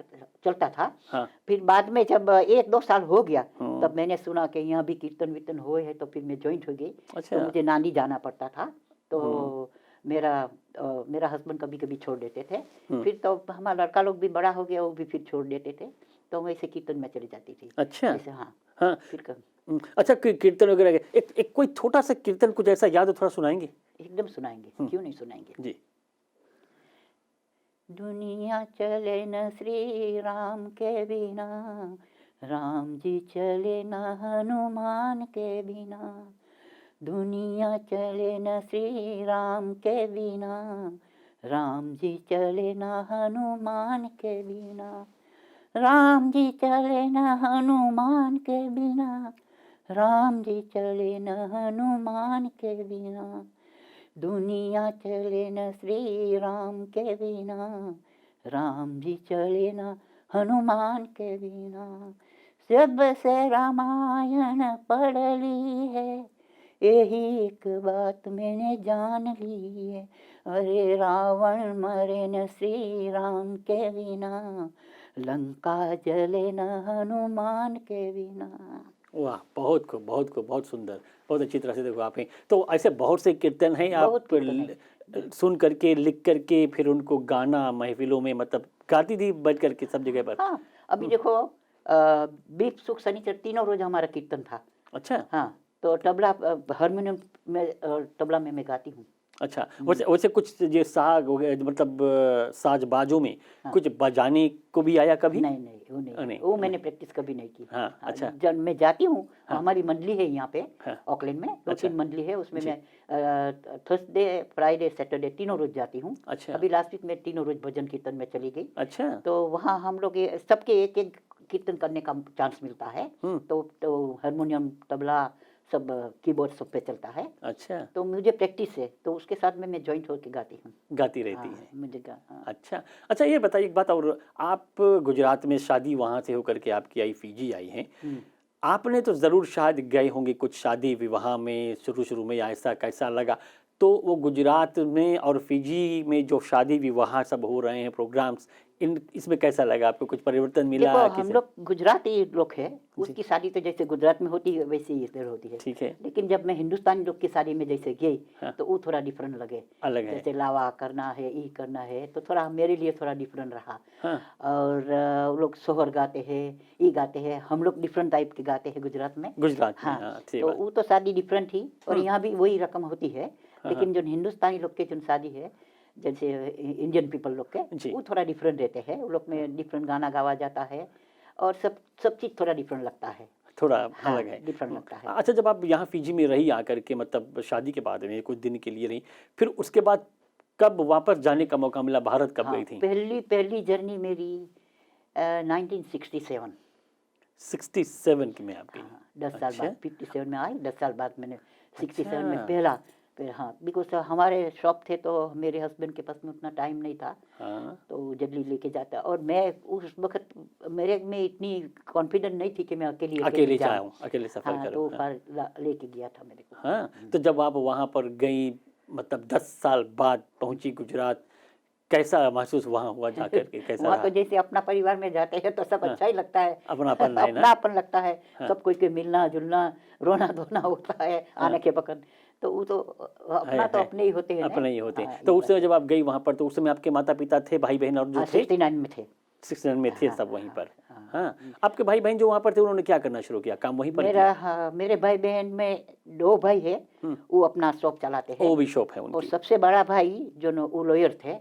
चलता था। हाँ। फिर बाद में जब 1-2 साल हो गया तब मैंने सुना कि यहाँ भी कीर्तन वीर्तन हुए है, तो फिर मैं ज्वाइंट हो गई। तो अच्छा। मुझे नानी जाना पड़ता था, तो मेरा हस्बैंड कभी कभी छोड़ देते थे। फिर तो हमारा लड़का लोग भी बड़ा हो गया, वो भी फिर छोड़ देते थे, तो मैं ऐसे कीर्तन में चली जाती थी। अच्छा जैसे हाँ हाँ। फिर अच्छा, कीर्तन वगैरह एक कोई छोटा सा कीर्तन कुछ ऐसा याद हो, थोड़ा सुनाएंगे? एकदम सुनाएंगे, क्यों नहीं सुनाएंगे जी। दुनिया चले न श्री राम के बिना, राम जी चले न हनुमान के बिना। दुनिया चले न श्री राम के बिना, राम जी चले न हनुमान के बिना। राम जी चले न हनुमान के बिना, राम जी चले न हनुमान के बिना। दुनिया चले न श्री राम के बिना, राम जी चले न हनुमान के बिना। सबसे रामायण पढ़ ली है, यही एक बात मैंने जान ली है। अरे रावण मरे न श्री राम के बिना, लंका जले न हनुमान के बिना। वाह, बहुत खूब बहुत खूब, बहुत सुंदर, बहुत अच्छी तरह से देखो आपने। तो ऐसे बहुत से कीर्तन हैं, आप बहुत कीर्तन है। सुन करके लिख करके फिर उनको गाना महफिलों में मतलब गाती थी बैठ करके सब जगह पर? हाँ अभी देखो बीप सुख शनिचर तीनों रोज हमारा कीर्तन था। अच्छा हाँ तो तबला हारमोनियम में तबला में मैं गाती हूँ। अच्छा। वैसे वैसे कुछ ये साग हो गया, मतलब साज बाजों में कुछ बजाने को भी आया कभी? नहीं नहीं वो नहीं, नहीं, वो मैंने प्रैक्टिस कभी नहीं की। हाँ अच्छा। जब मैं जाती हूँ, हमारी मंडली है यहाँ पे हाँ ऑकलैंड में, 2-3 अच्छा मंडली है, उसमें जी। मैं थर्सडे फ्राइडे सैटरडे तीनों रोज जाती हूँ। अच्छा अभी लास्ट वीक में तीनों रोज भजन कीर्तन में चली गई, अच्छा। तो वहाँ हम लोग सबके एक एक कीर्तन करने का चांस मिलता है। तो हारमोनियम तबला सब कीबोर्ड सब पे चलता है, अच्छा, तो मुझे प्रैक्टिस है, तो उसके साथ में मैं ज्वाइंट होकर गाती हूँ। गाती रहती हाँ, हैं। मुझे हाँ। अच्छा अच्छा, ये बताइए एक बात और, आप गुजरात में शादी वहाँ से होकर के आपकी आई, फिजी आई हैं, आपने तो ज़रूर शायद गए होंगे कुछ शादी विवाह में शुरू शुरू में, ऐसा कैसा लगा? तो वो गुजरात में और फिजी में जो शादी विवाह सब हो रहे हैं प्रोग्राम्स, इसमें कैसा लगा आपको? कुछ परिवर्तन मिला देखो हम किसी? लोग गुजराती लोग हैं, उसकी शादी तो जैसे गुजरात में होती है वैसे ही इधर होती है। ठीक है। लेकिन जब मैं हिंदुस्तानी लोग की शादी में जैसे गई, हाँ। तो वो थोड़ा डिफरेंट लगे। अलग है। जैसे लावा करना है, ई करना है, तो थोड़ा मेरे लिए थोड़ा डिफरेंट रहा। हाँ और वो लोग सोहर गाते हैं, ई गाते हैं, हम लोग डिफरेंट टाइप के गाते हैं गुजरात में। गुजरात में, हाँ हाँ सही तो बात। वो तो शादी डिफरेंट थी, और यहाँ भी वही रकम होती है। लेकिन जो हिंदुस्तानी लोग के जो शादी है, जैसे इंडियन पीपल लोग के, वो थोड़ा डिफरेंट रहते हैं। वो लोग में डिफरेंट गाना गावा जाता है, और सब चीज़ थोड़ा डिफरेंट लगता है, थोड़ा हाँ, अलग है, डिफरेंट लगता है। अच्छा, जब आप यहाँ फिजी में रही आकर के, मतलब शादी के बाद में कुछ दिन के लिए रही, फिर उसके बाद कब वापस जाने का मौका मिला? भारत कब गई थी? पहली जर्नी मेरी 1967 67 की में आप गई? 10 साल अच्छा बाद 57 में आई, 10 साल बाद मैंने 67 में अच्छा। पहला। फिर हाँ, बिकॉज हमारे शॉप थे, तो मेरे हस्बैंड के पास में उतना टाइम नहीं था, हाँ तो जल्दी लेके जाता। और मैं उस वक्त मेरे में इतनी कॉन्फिडेंट नहीं थी कि मैं अकेले जाऊँ। जाऊँ, अकेले सफ़र हाँ, करूँ, तो हाँ। लेके गया था मेरे को। हाँ, तो जब आप वहाँ पर गई, मतलब 10 साल बाद पहुँची गुजरात, कैसा महसूस वहाँ हुआ जाकर के, कैसा वहाँ रहा? तो जैसे अपना परिवार में जाते हैं तो सब अच्छा ही लगता है, अपनापन है ना? अपनापन लगता है, सब कोई के मिलना जुलना, रोना धोना होता है आने के वक्त, तो वो तो अपना तो है अपने ही होते हैं ना। अपने ही होते हैं। हाँ, तो ये उस समय बात जब आप गई वहाँ पर, तो उस समय आपके माता पिता थे, भाई बहन और जो है। थे 69 में थे। 69 में थे सब वहीं पर? हाँ, आपके भाई बहन जो वहाँ पर थे, उन्होंने क्या करना शुरू किया, काम वहीं पर किया? हाँ, मेरे भाई बहन में 2 भाई है, वो अपना शॉप चलाते हैं। वो भी शॉप है और उनकी? सबसे बड़ा भाई जो वो लॉयर थे,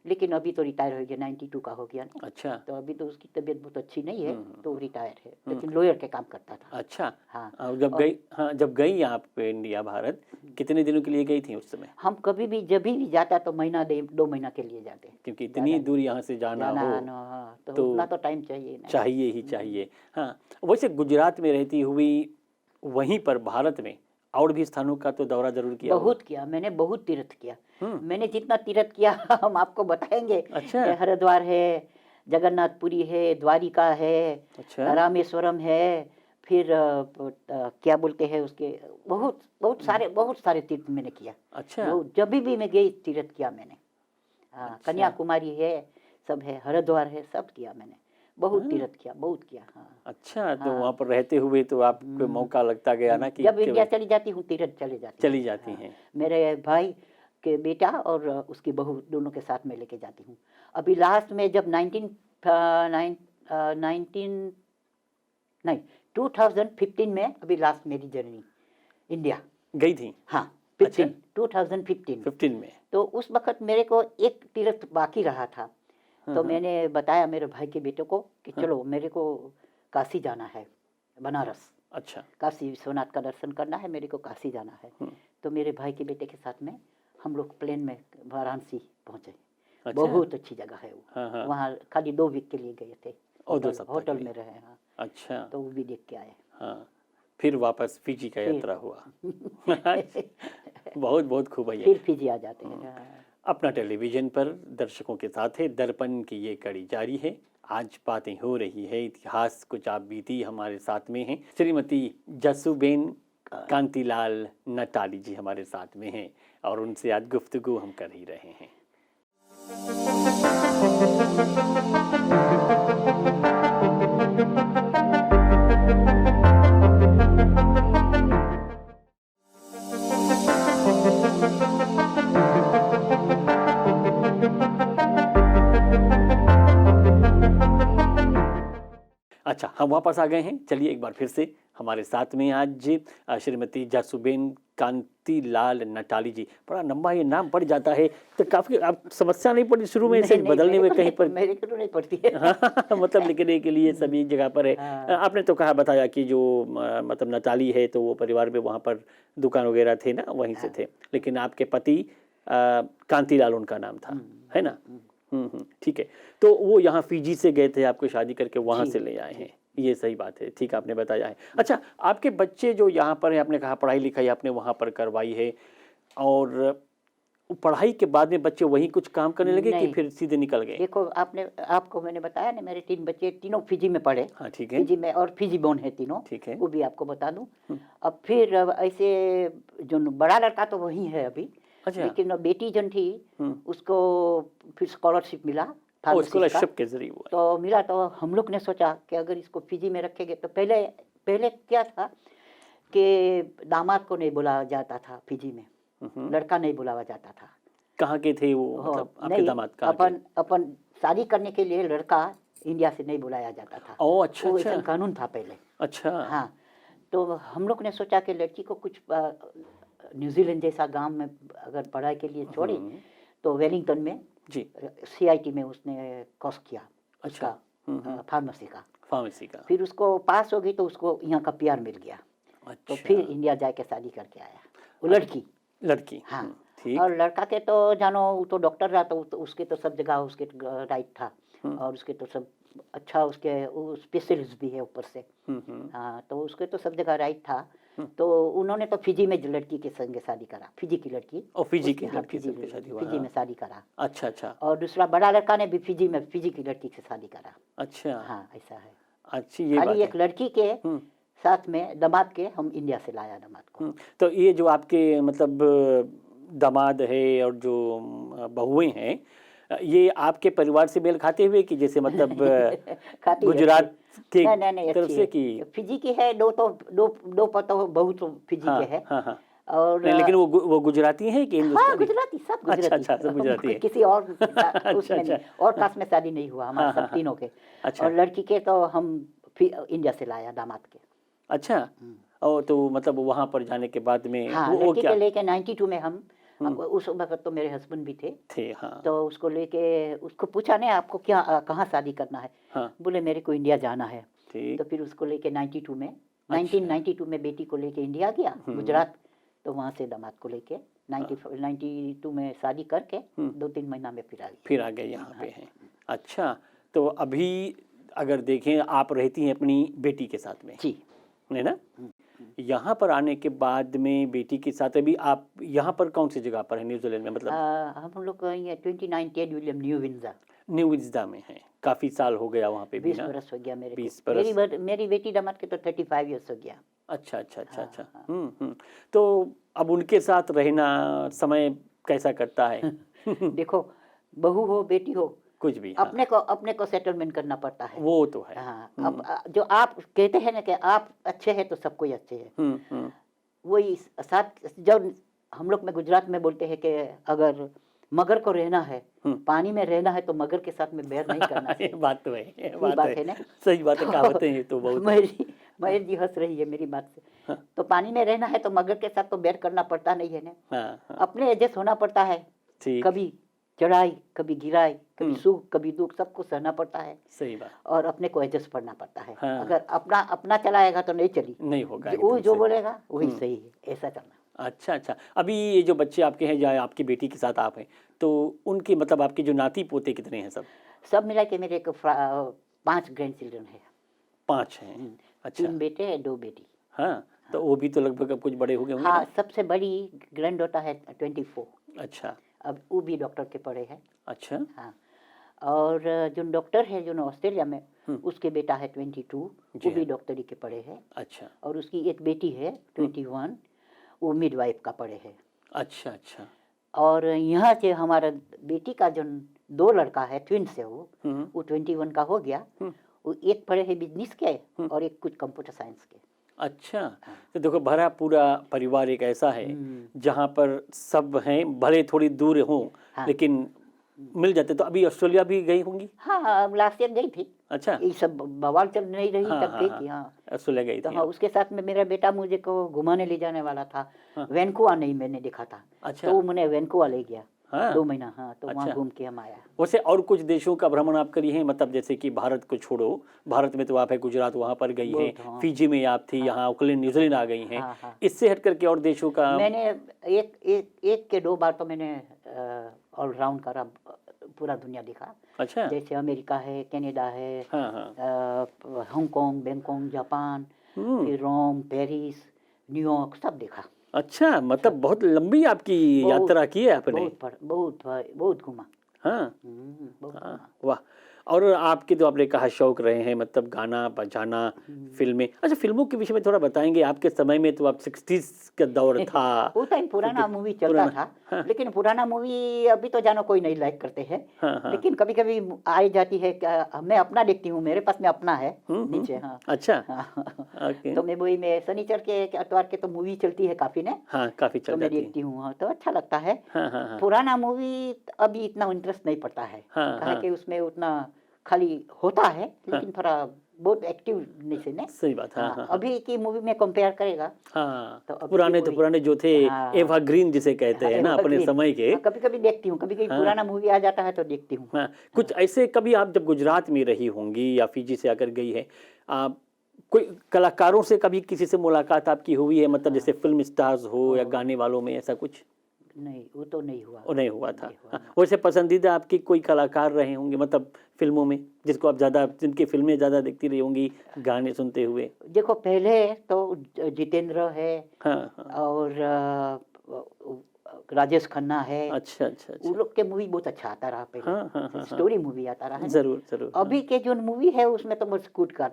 लेकिन अभी तो रिटायर हो गया, 92 का हो गया ना। अच्छा तो अभी तो उसकी तबीयत बहुत अच्छी नहीं है, तो रिटायर है, लेकिन लॉयर के काम करता था। अच्छा। हाँ, और जब गई, हाँ जब गई आप इंडिया भारत, कितने दिनों के लिए गई थी उस समय? हम कभी भी जब भी जाता तो महीना 2 महीना के लिए जाते, क्योंकि इतनी दूर यहाँ से जाना हो आना, हाँ, तो उतना तो टाइम चाहिए ना। चाहिए ही चाहिए। हाँ, वैसे गुजरात में रहती हुई वहीं पर भारत में और भी स्थानों का तो दौरा जरूर किया होगा? बहुत किया मैंने, बहुत तीर्थ किया। मैंने जितना तीर्थ किया हम आपको बताएंगे। अच्छा। हरिद्वार है, जगन्नाथपुरी है, द्वारिका है, अच्छा रामेश्वरम है, फिर क्या बोलते हैं उसके, बहुत बहुत सारे तीर्थ मैंने किया। अच्छा वो जब भी मैं गई तीर्थ किया मैंने। हाँ, अच्छा। कन्याकुमारी है, सब है, हरिद्वार है, सब किया मैंने, बहुत हाँ। तीर्थ किया, बहुत किया। हाँ अच्छा, तो हाँ। वहाँ पर रहते हुए तो आपको मौका लगता गया ना कि जब इंडिया चली जाती हूँ तीर्थ चली चली जाती हाँ। हैं। मेरे भाई के बेटा और उसकी बहू दोनों के साथ में लेके जाती हूँ। अभी लास्ट में जब 2015 में अभी लास्ट मेरी जर्नी इंडिया। गई थी हाँ, अच्छा 2015 15 में। तो उस वक्त मेरे को एक तीर्थ बाकी रहा था। तो मैंने बताया मेरे भाई के बेटे को कि चलो मेरे को काशी जाना है, बनारस, अच्छा काशी विश्वनाथ का दर्शन करना है, मेरे को काशी जाना है। तो मेरे भाई के बेटे के साथ में हम लोग प्लेन में वाराणसी पहुंचे। अच्छा। बहुत अच्छी जगह है वो। हाँ, हाँ। वहाँ खाली 2 वीक के लिए गए थे, और 2 सप्ताह होटल के में लिए। रहे। हाँ, अच्छा तो वो भी देख के आए। हाँ, फिर वापस फिजी का फिर- यात्रा हुआ। बहुत बहुत खूब है। फिर फिजी आ जाते हैं। हाँ। अपना टेलीविज़न पर दर्शकों के साथ है दर्पण की ये कड़ी जारी है। आज बातें हो रही है, इतिहास कुछ आप बीती हमारे साथ में हैं। श्रीमती जसूबेन कांतिलाल नटाली जी हमारे साथ में हैं और उनसे आज गुफ्तगू हम कर ही रहे हैं। अच्छा, हम वापस आ गए हैं। चलिए एक बार फिर से हमारे साथ में आज श्रीमती जसूबेन कांतिलाल नटाली जी। बड़ा लंबा ये नाम पड़ जाता है, तो काफ़ी आप समस्या नहीं पड़ी शुरू में इसे नहीं, बदलने में कहीं पर? मेरे को तो नहीं पड़ती है। हाँ, मतलब लिखने के लिए सभी जगह पर है। हाँ। आपने तो कहा बताया कि जो मतलब नटाली है तो वो परिवार में वहाँ पर दुकान वगैरह थे ना, वहीं से थे। लेकिन आपके पति कांतिलाल उनका नाम था, है ना? ठीक है। तो वो यहाँ फिजी से गए थे आपको शादी करके, वहाँ से ले आए हैं, ये सही बात है, ठीक आपने बताया है। अच्छा, आपके बच्चे जो यहाँ पर है, आपने कहा पढ़ाई लिखाई आपने वहाँ पर करवाई है, और पढ़ाई के बाद में बच्चे वहीं कुछ काम करने लगे कि नहीं। फिर सीधे निकल गए? देखो, आपको मैंने बताया ना, मेरे 3 बच्चे तीनों फिजी में पढ़े। हाँ ठीक है, फिजी में, और फिजी बोर्न है तीनों, ठीक है। वो भी आपको बता दूं। अब फिर ऐसे जो बड़ा लड़का तो वही है अभी, अच्छा। लेकिन बेटी जन थी, उसको फिर स्कॉलरशिप मिला ओ, फार्मेसी का। स्कॉलरशिप के जरिए हुआ। तो मिला, तो हम लोग ने सोचा कि अगर इसको फिजी में रखेंगे तो पहले क्या था कि दामाद को नहीं बुलाया जाता था फिजी में, लड़का नहीं बुलाया जाता था। कहाँ के थे वो, मतलब आपके नहीं, दामाद कहाँ के? अपन शादी करने के लिए लड़का इंडिया से नहीं बुलाया जाता था। ओ अच्छा वो अच्छा ऐसा कानून था पहले। अच्छा। हाँ, तो हम लोग ने सोचा कि लड़की को कुछ न्यूजीलैंड जैसा गांव में अगर पढ़ाई के लिए छोड़ी, तो वेलिंगटन में जी CIT में उसने कोर्स किया अच्छा। उसका फार्मेसी का। फार्मेसी का। फिर उसको पास हो गई तो उसको यहाँ का PR मिल गया। तो अच्छा। फिर इंडिया जाके शादी करके आया वो लड़की। लड़की। हाँ, ठीक। और लड़का के तो जानो, वो तो डॉक्टर रहा, तो उसके तो सब जगह उसके राइट था, और उसके तो सब अच्छा, उसके वो स्पेशलिस्ट भी है ऊपर से। हाँ, तो उसके तो सब जगह राइट था। तो उन्होंने तो फिजी में लड़की के संग शादी करा, फिजी की लड़की। और फिजी की हाँ, लड़की से शादी हुआ। फिजी में शादी करा। अच्छा अच्छा और दूसरा बड़ा लड़का ने भी फिजी की लड़की से शादी करा। अच्छा। हाँ, ऐसा है। अच्छी ये बात खाली है। एक लड़की के साथ में दामाद के हम इंडिया से लाया दामाद को। तो ये जो आपके मतलब दामाद है और जो बहुएं हैं, ये आपके परिवार से मेल खाते हुए कि जैसे मतलब खाती गुजरात के नहीं, तरफ अच्छी से है। कि फिजी की है, दो पतो बहू तो फिजी हाँ के है। हाँ हाँ। और नहीं, लेकिन वो गुजराती हैं कि हाँ, हिंदुस्तानी? गुजराती, सब गुजराती। अच्छा सब गुजराती है। किसी और अच्छा, उसमें नहीं, और कास्ट में शादी नहीं हुआ हमारे सब तीनों के। अच्छा। और लड़की के तो हम इंडिया से लाया दामाद के। अच्छा। और तो मतलब वहाँ पर जाने के बाद में हाँ, वो लड़की क्या के लेके 92 में हम, उस वक्त तो मेरे हस्बैंड भी थे। हाँ तो उसको लेके, उसको पूछा नहीं आपको क्या कहाँ शादी करना है? हाँ बोले मेरे को इंडिया जाना है। ठीक। तो फिर उसको लेके 1992 में बेटी को लेके इंडिया गया, गुजरात। तो वहाँ से दामाद को लेके 92 में शादी करके 2-3 महीना में फिर आ गए यहाँ पे हैं। अच्छा, तो अभी अगर देखें आप रहती हैं अपनी बेटी के साथ में, जी, है ना? यहाँ पर आने के बाद में बेटी के साथ अभी आप यहाँ पर कौन सी जगह पर है न्यूजीलैंड में, मतलब? हम लोग ये 29 Ted William new Windsor. New Windsor में हैं। काफी साल हो गया वहाँ पे भी 20 ना? बरस हो गया मेरे 20 को। बरस। मेरी बेटी दामाद के तो 35 ईयर्स हो गया। अच्छा अच्छा अच्छा अच्छा। हाँ। तो अब उनके साथ रहना, समय कैसा करता है? देखो, बहू हो बेटी हो, कुछ भी, हाँ। अपने को सेटलमेंट करना पड़ता है। वो तो है। हाँ, अब जो आप कहते हैं ना कि आप अच्छे हैं तो सब कोई अच्छे है, वही साथ जब हम लोग में गुजरात में बोलते हैं कि अगर मगर को रहना है, पानी में रहना है तो मगर के साथ में बैर नहीं करना ये चाहिए। बात तो है, ये ये बात बात है ना। सही बात है, कहावतें हैं ये तो बहुत। महेश जी हंस रही है मेरी बात से। हाँ। तो पानी में रहना है तो मगर के साथ तो बैर करना पड़ता नहीं है ना। हाँ, हाँ, अपने एडजस्ट होना पड़ता है। ठीक। कभी चढ़ाई, कभी गिराई, कभी सुख, कभी दुख, सबको सहना पड़ता है। सही बात। और अपने को एडजस्ट करना पड़ता है। हाँ। अगर अपना अपना चलाएगा तो नहीं चली, नहीं होगा वो एकदम जो से। बोलेगा वही सही है, ऐसा करना। अच्छा अच्छा। अभी ये जो बच्चे आपके हैं या आपकी बेटी के साथ आप हैं, तो उनके मतलब आपके जो नाती पोते कितने हैं सब? सब मिला के मेरे 5 ग्रैंड चिल्ड्रन है। 5 हैं। अच्छा। 3 बेटे 2 बेटी। हाँ, तो वो भी तो लगभग अब कुछ बड़े हो गए होंगे हाँ, ना? सबसे बड़ी ग्रैंड डॉटर है 24। अच्छा अब वो भी डॉक्टर के पढ़े है। अच्छा। हाँ, और जो डॉक्टर है जो ऑस्ट्रेलिया में, उसके बेटा है 22, वो भी डॉक्टरी के पढ़े है। अच्छा और उसकी एक बेटी है 21, वो मिडवाइफ का पढ़े है। अच्छा अच्छा। और यहाँ से हमारा बेटी का जो 2 लड़का है, ट्विंस है वो 21 का हो गया। वो एक पढ़े है बिजनेस के और एक कुछ कंप्यूटर साइंस के। अच्छा, तो देखो भरा पूरा परिवार एक ऐसा है जहाँ पर सब हैं, भले थोड़ी दूर हों, हाँ। लेकिन मिल जाते। तो अभी ऑस्ट्रेलिया भी गई होंगी? हाँ, लास्ट ईयर गई थी। अच्छा। ये सब बवाल चल नहीं रही हाँ तब हाँ गई हाँ, थी। हाँ, ऑस्ट्रेलिया गई तो थी हाँ, आप। उसके साथ में मेरा बेटा मुझे को घुमाने ले जाने वाला था। हाँ। वैंकुआ नहीं मैंने देखा था, अच्छा। तो वो मैंने वैंकुआ ले गया। हाँ। 2 महीना। हाँ, तो वहाँ अच्छा। घूम के हम आया। वैसे और कुछ देशों का भ्रमण आप करी हैं, मतलब जैसे कि भारत को छोड़ो, भारत में तो आप है गुजरात, वहाँ पर गई हैं, बहुत, हाँ। फिजी में आप थी, यहाँ ऑकलैंड न्यूजीलैंड आ गई हैं। हाँ, हाँ। इससे हट करके और देशों का? मैंने एक के 2 बार तो मैंने ऑलराउंड करा, पूरा दुनिया देखा। अच्छा। जैसे अमेरिका है, कनाडा है, हाँ हाँ। हांगकांग, बैंकॉक, जापान, फिर रोम, पेरिस, न्यूयॉर्क, सब देखा। अच्छा, मतलब बहुत लंबी आपकी यात्रा की है आपने। बहुत घुमा। हाँ बहुत हाँ, घुमा। वाह। और आपके तो आपने कहा शौक रहे हैं, मतलब गाना बजाना, फिल्में। अच्छा, फिल्मों के विषय में थोड़ा बताएंगे। आपके समय में तो आप 60s का दौर था। वो टाइम पुराना मूवी चलता था। हाँ। लेकिन पुराना मूवी अभी तो जानो कोई नहीं लाइक करते हैं। हाँ हाँ। लेकिन कभी कभी आई जाती है। मैं अपना देखती हूँ, मेरे पास में अपना है नीचे। हाँ। अच्छा। हाँ। ओके। तो मैं वही में शनिचर के अतवार के तो मूवी चलती है काफी ने। हाँ, काफी तो चल मैं जाती है। देखती हूँ। हाँ, तो अच्छा लगता है। हाँ हाँ हाँ। पुराना मूवी अभी इतना इंटरेस्ट नहीं पड़ता है। हाँ, कहे हाँ। कि उसमें उतना खाली होता है, लेकिन थोड़ा बहुत एक्टिव नहीं से ने। सही बात। हाँ हाँ। अभी की मूवी में कंपेयर करेगा हाँ, तो अभी पुराने की तो मूवी। पुराने जो थे, हाँ। एवरग्रीन जिसे कहते हैं ना, अपने समय के। कभी कभी देखती हूँ, कभी कभी पुराना मूवी आ जाता है तो देखती हूँ। हाँ, कुछ ऐसे कभी आप जब गुजरात में रही होंगी या फिजी से आकर गई है, आप कोई कलाकारों से कभी किसी से मुलाकात आपकी हुई है, मतलब जैसे फिल्म स्टार्स हो या गाने वालों में, ऐसा कुछ? नहीं, वो तो नहीं हुआ। वो नहीं हुआ था। नहीं हुआ, हाँ, वैसे पसंदीदा आपकी कोई कलाकार रहे होंगे, मतलब फिल्मों में, जिसको आप ज़्यादा, जिनकी फिल्में ज़्यादा देखती रही होंगी गाने सुनते हुए? देखो, पहले तो जितेंद्र है। हाँ हाँ। और राजेश खन्ना है। अच्छा अच्छा वो अच्छा। लोग के मूवी बहुत अच्छा आता रहा पहले। हाँ हाँ हाँ। स्टोरी मूवी आता रहा है ना। जरूर जरूर। अभी के जो मूवी है उसमें तो बस कूदो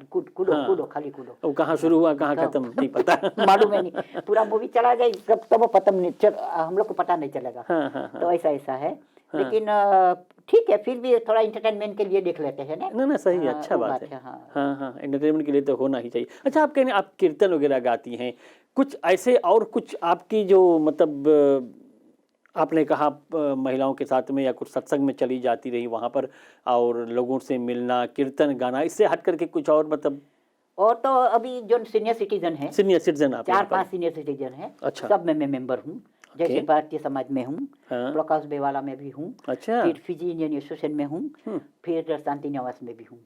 हाँ। कूदो, खाली कूदो। वो कहाँ शुरू हुआ कहाँ खत्म नहीं पता। मालूम है नहीं, पूरा मूवी चला जाए तब वो पता नहीं हम लोग को पता नहीं चलेगा। हाँ हाँ हाँ। तो ऐसा है। लेकिन ठीक है, फिर भी थोड़ा इंटरटेनमेंट के लिए देख लेते हैं ना। ना सही है, हाँ, अच्छा वो बात है। हाँ। हाँ हाँ, एंटरटेनमेंट के लिए तो होना ही चाहिए। अच्छा, आप कहने आप कीर्तन वगैरह गाती हैं, कुछ ऐसे और कुछ आपकी जो मतलब आपने कहा महिलाओं के साथ में या कुछ सत्संग में चली जाती रही वहाँ पर, और लोगों से मिलना, कीर्तन गाना, इससे हट करके कुछ और मतलब? और तो अभी जो सीनियर सिटीजन है, सीनियर सिटीजन आप यहाँ 4-5 पर? सीनियर सिटीजन है। अच्छा। सब में मैं मेंबर हूँ। जैसे भारतीय समाज में हूँ, हाँ। प्रकाश बेवाला में भी हूँ। अच्छा। फिर फिजी इंडियन एसोसिएशन में हूँ। फिर शांति निवास में भी हूँ।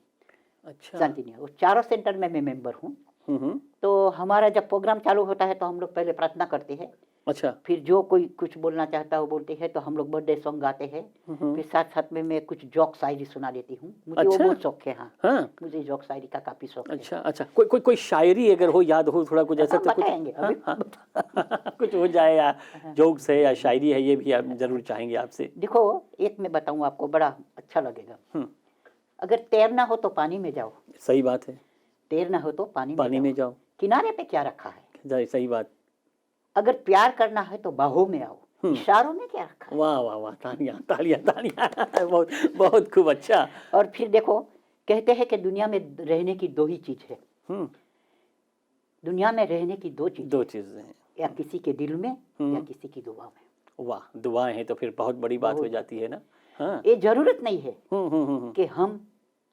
अच्छा। शांति निवास, चारों सेंटर में मैं मेंबर हूँ। तो हमारा जब प्रोग्राम चालू होता है तो हम लोग पहले प्रार्थना करते हैं। अच्छा। फिर जो कोई कुछ बोलना चाहता है वो बोलते हैं, तो हम लोग बर्थडे सॉन्ग गाते हैं। फिर साथ साथ में मैं कुछ जोक शायरी सुना देती हूँ। मुझे वो बहुत शौक है। हाँ, हाँ। मुझे जोक शायरी का काफी शौक है। अच्छा अच्छा, कोई शायरी अगर हो, याद हो थोड़ा कुछ ऐसा, तो कुछ बताएंगे अभी। कुछ हो जाए, या जोक्स है या शायरी है, ये भी आप जरूर चाहेंगे आपसे। देखो, एक मैं बताऊँ आपको, बड़ा अच्छा लगेगा। अगर तैरना हो तो पानी में जाओ, सही बात है। तैरना हो तो पानी पानी में जाओ, किनारे पे क्या रखा है। सही बात। अगर प्यार करना है तो बाहों में आओ, इशारों में क्या रखा है। वाह वाह वाह, तालियां तालियां तालियां बहुत बहुत खूब अच्छा। और फिर देखो, कहते हैं कि दुनिया में रहने की दो ही चीज है। दुनिया में रहने की दो चीजें हैं, या किसी के दिल में या किसी की दुआ में। वाह, दुआएं हैं तो फिर बहुत बड़ी बात हो जाती है ना। हाँ, ये जरूरत नहीं है कि हम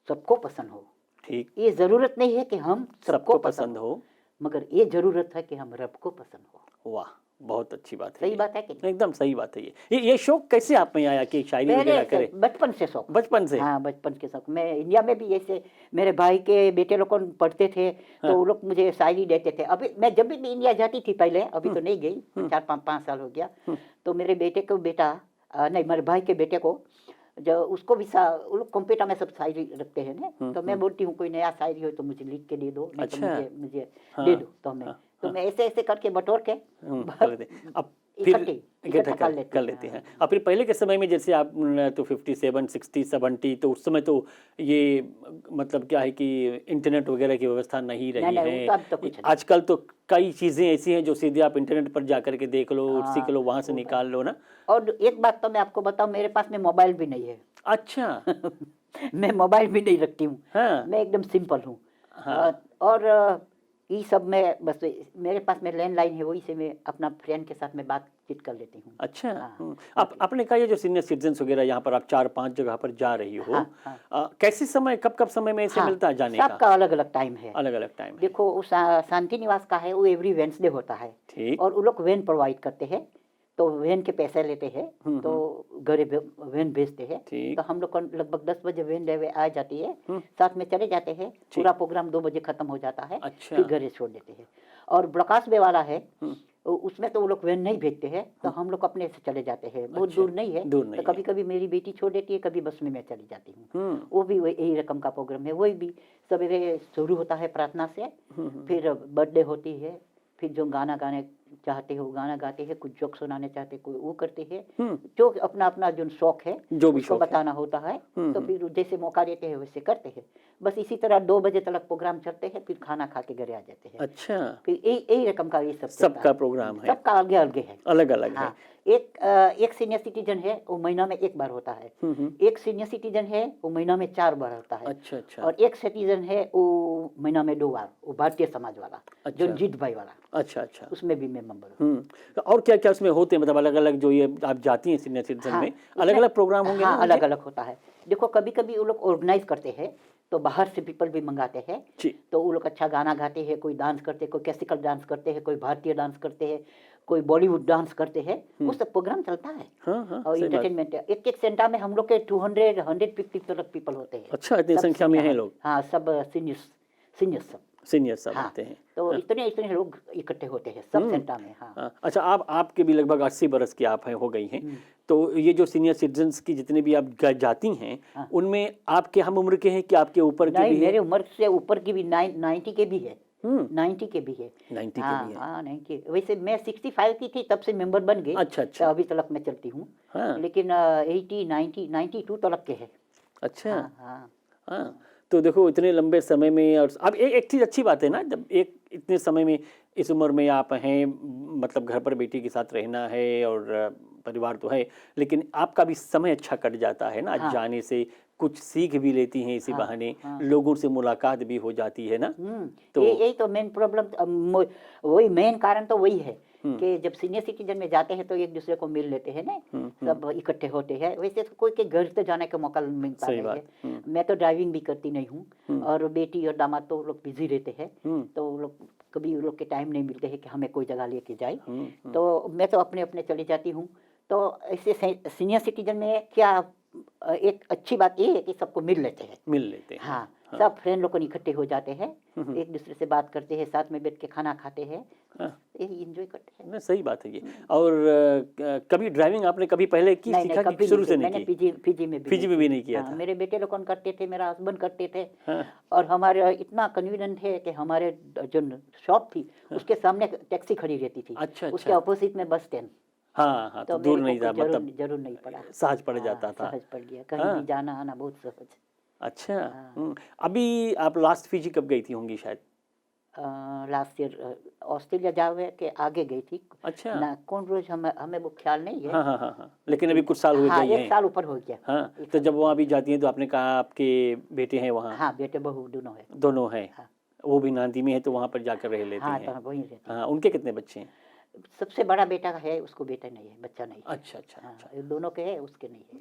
सबको पसंद हो, ठीक, ये जरूरत नहीं है कि हम सबको पसंद हो, मगर ये जरूरत है कि हम रब को पसंद हो। वाह, बहुत अच्छी बात है। सही बात है कि एकदम सही बात है। ये शौक कैसे आप में आया कि शायरी वगैरह करे? बचपन से शौक, बचपन से? हाँ, बचपन के शौक। मैं इंडिया में भी ऐसे मेरे भाई के बेटे लोग पढ़ते थे तो वो लोग मुझे शायरी देते थे। अभी मैं जब भी इंडिया जाती थी पहले, अभी तो नहीं गई, 4-5 साल हो गया, तो मेरे बेटे को नहीं, मेरे भाई के बेटे को जो उसको भी वो लोग कंप्यूटर में सब शायरी रखते हैं ना, तो मैं बोलती हूँ कोई नया शायरी हो तो मुझे लिख के दे दो, नहीं तो मुझे दे दो। तो मैं ऐसे ऐसे करके बटोर के अब फिर इकट्ठा कर लेते हैं। और फिर पहले के समय में जैसे आप तो 57, 60, 70, तो उस समय तो ये मतलब क्या है कि इंटरनेट वगैरह की व्यवस्था नहीं रही है। आजकल तो कई चीज़ें ऐसी हैं जो सीधे आप इंटरनेट पर जा करके देख लो, सीख लो, वहाँ से निकाल लो ना। और एक बात तो मैं आपको बताऊं, मेरे पास में मोबाइल भी नहीं है। अच्छा मैं मोबाइल भी नहीं रखती हूँ। हाँ। मैं एकदम सिंपल हूँ। और ये सब में बस मेरे पास में लैंडलाइन है, वही से मैं अपना फ्रेंड के साथ में बातचीत कर लेती हूँ। अच्छा। आप आपने कहा ये जो सीनियर सिटीजन्स वगैरह यहाँ पर आप 4-5 जगह पर जा रही हो, कैसे समय कब समय में ऐसे मिलता है जाने का? सबका अलग अलग टाइम है। अलग अलग टाइम। देखो उस शांति निवास का है, वो एवरी वेडनेसडे होता है। ठीक। और वो लोग वैन प्रोवाइड करते हैं, तो वैन के पैसे लेते हैं, तो घर वैन भेजते हैं। तो हम लोग लगभग 10 बजे वैन आ जाती है, साथ में चले जाते हैं। पूरा प्रोग्राम 2 बजे खत्म हो जाता है। अच्छा। फिर घर छोड़ देते हैं। और ब्रकास बे वाला है, उसमें तो वो लोग वैन नहीं भेजते हैं, तो हम लोग अपने से चले जाते हैं। बहुत दूर नहीं है, तो कभी कभी मेरी बेटी छोड़ देती है, कभी बस में मैं चली जाती हूँ। वो भी यही रकम का प्रोग्राम है। वही भी सवेरे शुरू होता है प्रार्थना से, फिर बर्थडे होती है, फिर जो गाना गाने चाहते हो गाना गाते हैं, कुछ जोक सुनाने चाहते कोई वो करते हैं, जो अपना अपना जो शौक है जो भी उसको बताना होता है। तो फिर जैसे मौका देते हैं वैसे करते हैं। बस इसी तरह 2 बजे तक प्रोग्राम चलते हैं, फिर खाना खा के घर आ जाते हैं। अच्छा। फिर यही रकम का ये सबका प्रोग्राम है, सबका अलग अलग है, अलग अलग है। एक सीनियर सिटीजन है, वो महीना में 1 बार होता है। एक सीनियर सिटीजन है, वो महीना में 4 बार होता है। अच्छा अच्छा। और एक सिटीजन है, वो महीना में 2 बार, वो भारतीय समाज वाला। अच्छा। जो जीत भाई वाला। अच्छा अच्छा। उसमें भी मैं मेंबर हूँ। और क्या क्या उसमें होते हैं, मतलब अलग अलग जो ये आप जाती हैं सीनियर सिटीजन में अलग अलग प्रोग्राम होंगे? हाँ, अलग अलग होता है। देखो कभी कभी वो लोग ऑर्गेनाइज करते हैं, तो बाहर से पीपल भी मंगाते हैं, तो वो लोग अच्छा गाना गाते हैं, कोई डांस करते हैं, कोई क्लासिकल डांस करते हैं, कोई भारतीय डांस करते हैं, कोई बॉलीवुड डांस करते हैं, वो सब प्रोग्राम चलता है। हाँ, और इंटरटेनमेंट एक सेंटर में हम लोग के 200-150 तक पीपल होते हैं। अच्छा, इतनी संख्या में हैं लोग? हाँ, सब सीनियर सब आते हैं। तो इतने लोग इकट्ठे होते हैं सब सेंटर में। हाँ। अच्छा, आपके भी लगभग 80 बरस की आप हो गई हैं, तो ये जो सीनियर सिटीजन्स की जितने भी आप जाती हैं, उनमें आपके हम उम्र के हैं कि आपके ऊपर के भी हैं? मेरे उम्र से ऊपर की भी 90 के भी है। 90 के भी है। 90 के भी है। हाँ, 90। वैसे मैं 65 की थी तब से मेंबर बन गई। अच्छा अच्छा। तो अभी तक मैं चलती हूँ। लेकिन 80, 90, 92 तक के है। अच्छा। हाँ, तो देखो इतने लंबे समय में, और अब एक चीज़ अच्छी बात है ना, जब एक इतने समय में इस उम्र में आप हैं, मतलब घर पर बेटी के साथ रहना है और परिवार तो है, लेकिन आपका भी समय अच्छा कट जाता है ना। हाँ। जाने से कुछ सीख भी लेती हैं इसी बहाने। हाँ। लोगों से मुलाकात भी हो जाती है ना। तो यही तो मेन प्रॉब्लम, वही मेन कारण तो वही है कि जब सीनियर सिटीजन में जाते हैं तो एक दूसरे को मिल लेते हैं ना, सब इकट्ठे होते हैं। वैसे तो कोई के घर से जाने का मौका मिलता नहीं है। मैं तो ड्राइविंग भी करती नहीं हूँ, और बेटी और दामाद तो लोग बिजी रहते हैं, तो लोग कभी उन लोग के टाइम नहीं मिलते हैं कि हमें कोई जगह लेके जाए। तो मैं तो अपने अपने चली जाती हूँ। तो ऐसे सीनियर सिटीजन में क्या एक अच्छी बात ये है कि सबको मिल लेते हैं। हाँ, सब फ्रेंड लोग इकट्ठे हो जाते हैं, एक दूसरे से बात करते हैं, साथ में बैठ के खाना खाते हैं, यही एंजॉय करते हैं। सही बात है ये। और कभी ड्राइविंग आपने कभी पहले की? सीखा कि शुरू से नहीं की? मैंने फिजी में भी नहीं किया था। मेरे बेटे लोग करते थे, मेरा हस्बैंड करते थे। और हमारे इतना कन्वीनियंट है कि हमारे जो शॉप थी उसके सामने टैक्सी खड़ी रहती थी। अच्छा। उसके अपोजिट में बस स्टैंड। हाँ, तो दूर नहीं था, मतलब जरूर नहीं पड़ा, सहज पड़ जाता था। सहज पड़ गया, कहीं भी जाना आना बहुत सहज। अच्छा। अभी आप लास्ट फिजी कब गई थी होंगी शायद? लास्ट ईयर ऑस्ट्रेलिया जावे के आगे गई थी। अच्छा। ना कौन रोज हमें वो ख्याल नहीं है। हाँ हाँ हाँ हाँ, लेकिन अभी कुछ साल हुए हाँ, गई एक हैं। साल ऊपर हो गया। हाँ, एक तो साल जब वहाँ भी जाती हैं तो आपने कहा आपके बेटे हैं वहाँ? हाँ, बेटे बहू दोनों है। दोनों हैं। हाँ। वो भी नांदी में है तो वहाँ पर जाकर रह लेती हाँ, हैं। तो वहीं रहती हाँ, उनके कितने बच्चे हैं? है। सबसे बड़ा बेटा है, उसको बेटा नहीं है, बच्चा नहीं है। अच्छा अच्छा हाँ, अच्छा ये दोनों के है, उसके नहीं है।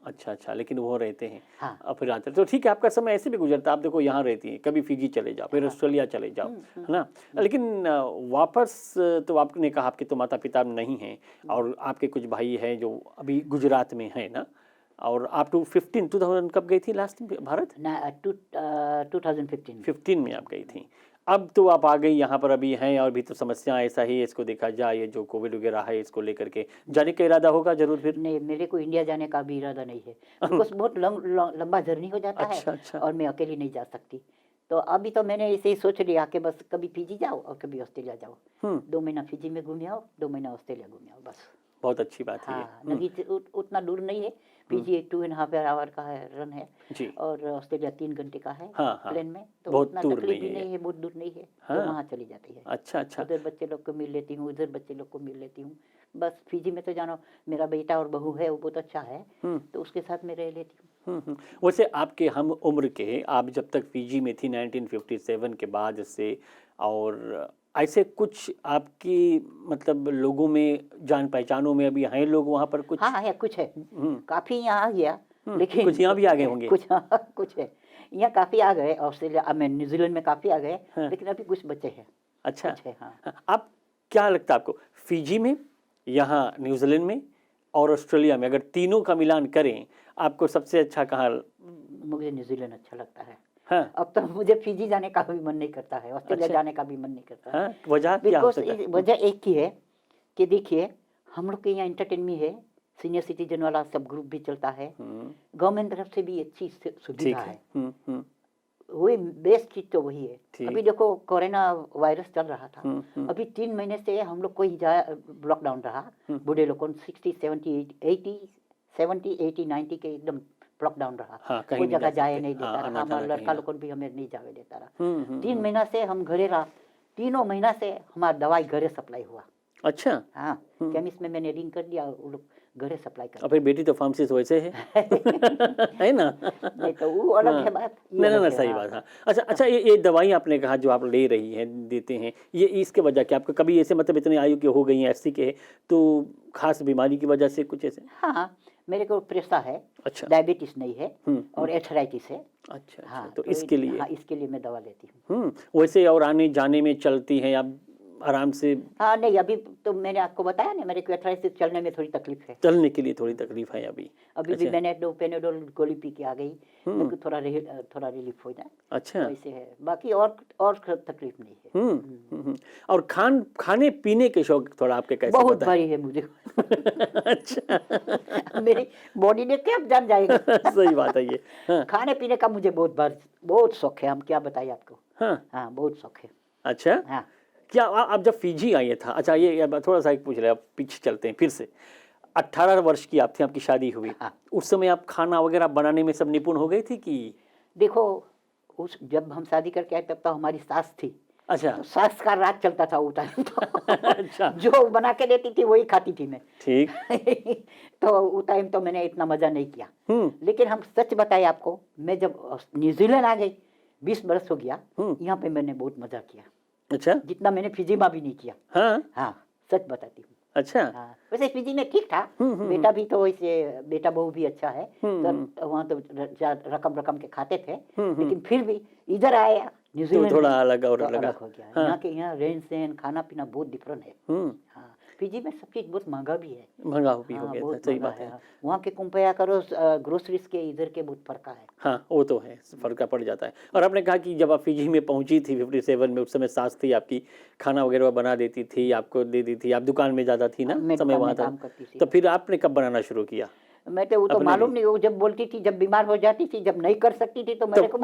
अच्छा अच्छा, लेकिन वो रहते हैं हाँ। और फिर आते तो ठीक है, आपका समय ऐसे भी गुजरता। आप देखो यहाँ रहती हैं, कभी फिजी चले जाओ, फिर ऑस्ट्रेलिया चले जाओ, है ना। लेकिन वापस तो आपने कहा आपके तो माता पिता नहीं हैं और आपके कुछ भाई हैं जो अभी गुजरात में हैं ना, और आप 2015 कब गई थी लास्ट भारत? ना 2015 15 में आप गई थी। अब तो आप आ गई यहाँ पर अभी हैं और भी तो समस्या ऐसा ही है, इसको देखा जाए ये जो कोविड वगैरह है इसको लेकर के जाने का इरादा होगा जरूर फिर? नहीं, मेरे को इंडिया जाने का भी इरादा नहीं है, बिकॉज बहुत लंबा जर्नी हो जाता अच्छा है अच्छा और मैं अकेली नहीं जा सकती। तो अभी तो मैंने ऐसे ही सोच लिया कि बस कभी फिजी जाओ और कभी ऑस्ट्रेलिया जाओ। 2 महीना फिजी में घूम आओ, 2 महीना ऑस्ट्रेलिया घूम आओ, बस। बहुत अच्छी बात है ये। हाँ, नदी उतना दूर नहीं है। फिजी 2.5 आवर का है, रन है। जी। और ऑस्ट्रेलिया 3 घंटे का है। हाँ, हाँ। प्लेन में तो बहुत उतना दूर तकलीफ नहीं भी है ये। नहीं है, बहुत दूर नहीं है। हाँ। तो वहाँ चली जाती है। अच्छा अच्छा। उधर बच्चे लोग को मिल लेती हूँ, उधर बच्चे लोग को मिल लेती हूँ। बस फिजी में तो जानो, मेरा बेटा और बहू है, वो बहुत अच्छा है, तो उसके साथ मैं रह लेती हूँ। वैसे आपके हम उम्र के, आप जब तक फिजी में थी 1957 के बाद से, और ऐसे कुछ आपकी मतलब लोगों में जान पहचानों में अभी हैं लोग वहाँ पर कुछ? हाँ है, कुछ है। काफी यहाँ आ गया, लेकिन कुछ यहाँ भी आ गए होंगे। कुछ कुछ है यहाँ, काफी आ गए। ऑस्ट्रेलिया में, न्यूजीलैंड में काफी आ गए, हाँ। लेकिन अभी कुछ बचे हैं। अच्छा। कुछ है, हाँ। आप क्या लगता है आपको, फिजी में, यहाँ न्यूजीलैंड में और ऑस्ट्रेलिया में, अगर तीनों का मिलान करें, आपको सबसे अच्छा कहाँ? मुझे न्यूजीलैंड अच्छा लगता है। हाँ। अब तो मुझे फिजी जाने का भी मन नहीं करता है, ऑस्ट्रेलिया अच्छा। जाने का भी मन नहीं करता है। हाँ, वजह क्या हो सकता है? वजह एक ही है कि देखिए, हम लोग के यहाँ एंटरटेनमेंट है, सीनियर सिटीजन वाला सब ग्रुप भी चलता है, गवर्नमेंट तरफ से भी अच्छी ठीक सुविधा है। है। वही बेस्ट चीज तो वही है। ठीक। अभी देखो, कोरोना वायरस चल रहा था, अभी 3 महीने से हम लोग कोई लॉकडाउन रहा। बूढ़े लोगों को 60, 70, 80, 90 के एकदम लॉकडाउन रहा। हाँ, कहीं कोई नहीं जगह जा जाए सकते। नहीं देता हाँ, रहा, आना हमारा जाना लड़का कहीं लोगों भी हमें नहीं जावे देता रहा। ना। 3 महीना से हम घरे रहा, 3 महीना से हमारा दवाई घरे सप्लाई हुआ। अच्छा। हाँ, केमिस्ट में मैंने रिंग कर दिया, वो लोग घरे सप्लाई कर। और फिर बेटी तो फार्मेसिस्ट वैसे है है ना? नहीं तो वो अलग है बात, ये नहीं अलग नहीं, है, सही हाँ। बात। हाँ, अच्छा अच्छा, ये दवाई आपने कहा जो आप ले रही हैं, देते हैं, ये इसके वजह क्या, आपको कभी ऐसे मतलब इतने आयु के हो गई हैं, 80 के है, तो खास बीमारी की वजह से कुछ ऐसे? हाँ, मेरे को प्रेशर है। अच्छा। डायबिटीज नहीं है और एथराइटिस है। अच्छा अच्छा, हाँ, तो इसके लिए? हाँ, इसके लिए मैं दवा लेती हूँ। वैसे और आने जाने में चलती हैं आप आराम से? हाँ, नहीं, अभी तो मैंने आपको बताया ना, मेरे को एथराइटिस चलने में थोड़ी तकलीफ है। चलने के लिए थोड़ी तकलीफ है अभी? अभी भी मैंने पेनेडोल गोली पी के आ गई, मेरे को थोड़ा रिलीफ हो जाए। अच्छा। तो ऐसे है, बाकी और तकलीफ नहीं है। और खाने पीने के शौक थोड़ा आपके कैसे बहुत बताएं? भारी है मुझे। अच्छा। मेरी बॉडी ने क्या जान जाएगा। सही बात है ये। हाँ। खाने पीने का मुझे बहुत शौक है, हम क्या बताइए आपको। हाँ। हाँ, बहुत शौक है। अच्छा। हाँ, क्या आप जब फिजी आई था, अच्छा ये थोड़ा सा एक पूछ रहे, आप पीछे चलते हैं फिर से। 18 वर्ष की आप थी, आपकी शादी हुई। हाँ। उस समय आप खाना वगैरह बनाने में सब निपुण हो गई थी कि? देखो, जब हम शादी करके आए तब तो हमारी सास थी। अच्छा। तो सास का राज चलता था वो टाइम तो। अच्छा। जो बना के देती थी वही खाती थी मैं। ठीक। तो वो टाइम तो मैंने इतना मजा नहीं किया। लेकिन हम सच बताए आपको, मैं जब न्यूजीलैंड आ गई, 20 बरस हो गया, यहाँ पे मैंने बहुत मजा किया। अच्छा। जितना मैंने फिजी में भी नहीं किया। हाँ हाँ, सच बताती हूँ। अच्छा। हाँ, वैसे फिजी में ठीक था, बेटा भी तो वैसे, बेटा बहू भी अच्छा है, तो वहाँ तो रकम के खाते थे, लेकिन फिर भी इधर आया न्यूजीलैंड तो थोड़ा में, अलग और तो लगा। अलग हो गया। हाँ। यहाँ के यहाँ रहन सहन खाना पीना बहुत डिफरेंट है। हाँ, फिजी में सब चीज बहुत महंगा भी है। महंगा भी हो हाँ, गया था, बहुत सही महंगा बात है। है। वहाँ के कंपेयर करो ग्रोसरीज के, इधर के बहुत फर्क है। हाँ, वो तो है, फर्क पड़ जाता है। और आपने कहा कि जब आप फिजी में पहुंची थी 57 में, उस समय सास थी आपकी, खाना वगैरह बना देती थी, आपको दे दी थी, आप दुकान में ज़्यादा थी ना मैं समय दुकान वहाँ में था, काम करती थी। तो फिर आपने कब बनाना शुरू किया? मैं तो वो तो अपने मालूम लिए? नहीं, वो जब बोलती थी, जब बीमार हो जाती थी, जब नहीं कर सकती थी, तो मेरे को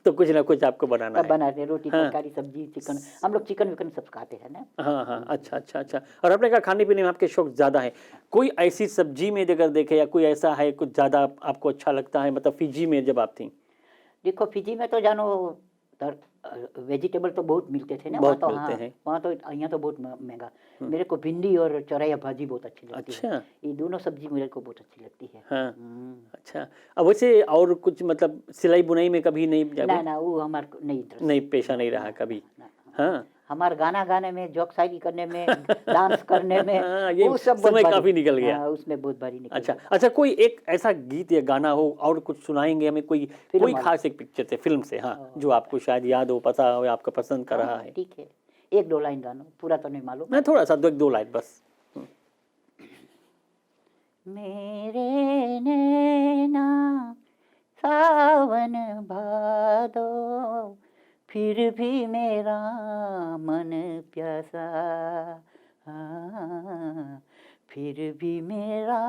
तो कुछ ना कुछ आपको बनाना तब है। बनाते, रोटी हाँ। तरकारी सब्जी चिकन, हम लोग चिकन विकन सब खाते हैं ना। हाँ हाँ, अच्छा अच्छा अच्छा। और आपने कहा खाने पीने में आपके शौक ज़्यादा है, कोई ऐसी सब्जी में अगर देखे या कोई ऐसा है कुछ ज़्यादा आपको अच्छा लगता है, मतलब फिजी में जब आप थी? देखो फिजी में तो जानो वेजिटेबल तो बहुत मिलते थे ना, वहाँ बहुत तो मिलते हैं। वहाँ तो यहाँ तो बहुत महंगा। मेरे को भिंडी और चौरैया भाजी बहुत अच्छी लगती है। अच्छा। ये दोनों सब्जी मेरे को बहुत अच्छी लगती है। हाँ। अच्छा, अब वैसे और कुछ मतलब सिलाई बुनाई में कभी नहीं ना जागे? ना वो हमारे को नहीं इंटरेस्ट। नहीं, पेशा नहीं रहा कभी। हाँ। हमारे गाना गाने में, जोक शायरी करने में, डांस करने में, हाँ, ये वो सब बहुत समय भारी। काफी निकल गया। हाँ, उसमें बहुत भारी निकल अच्छा गया। अच्छा, कोई एक ऐसा गीत या गाना हो और कुछ सुनाएंगे हमें, कोई फिल्म कोई वाला। खास एक पिक्चर से, फिल्म से, हाँ, जो आपको शायद याद हो, पता हो, आपका पसंद का रहा हाँ, है। ठीक है, एक दो लाइन गाना, पूरा तो नहीं मालूम। मैं थोड़ा सा दो लाइन बस। मेरे नैना सावन भादो, फिर भी मेरा मन प्यासा, हाँ, फिर भी मेरा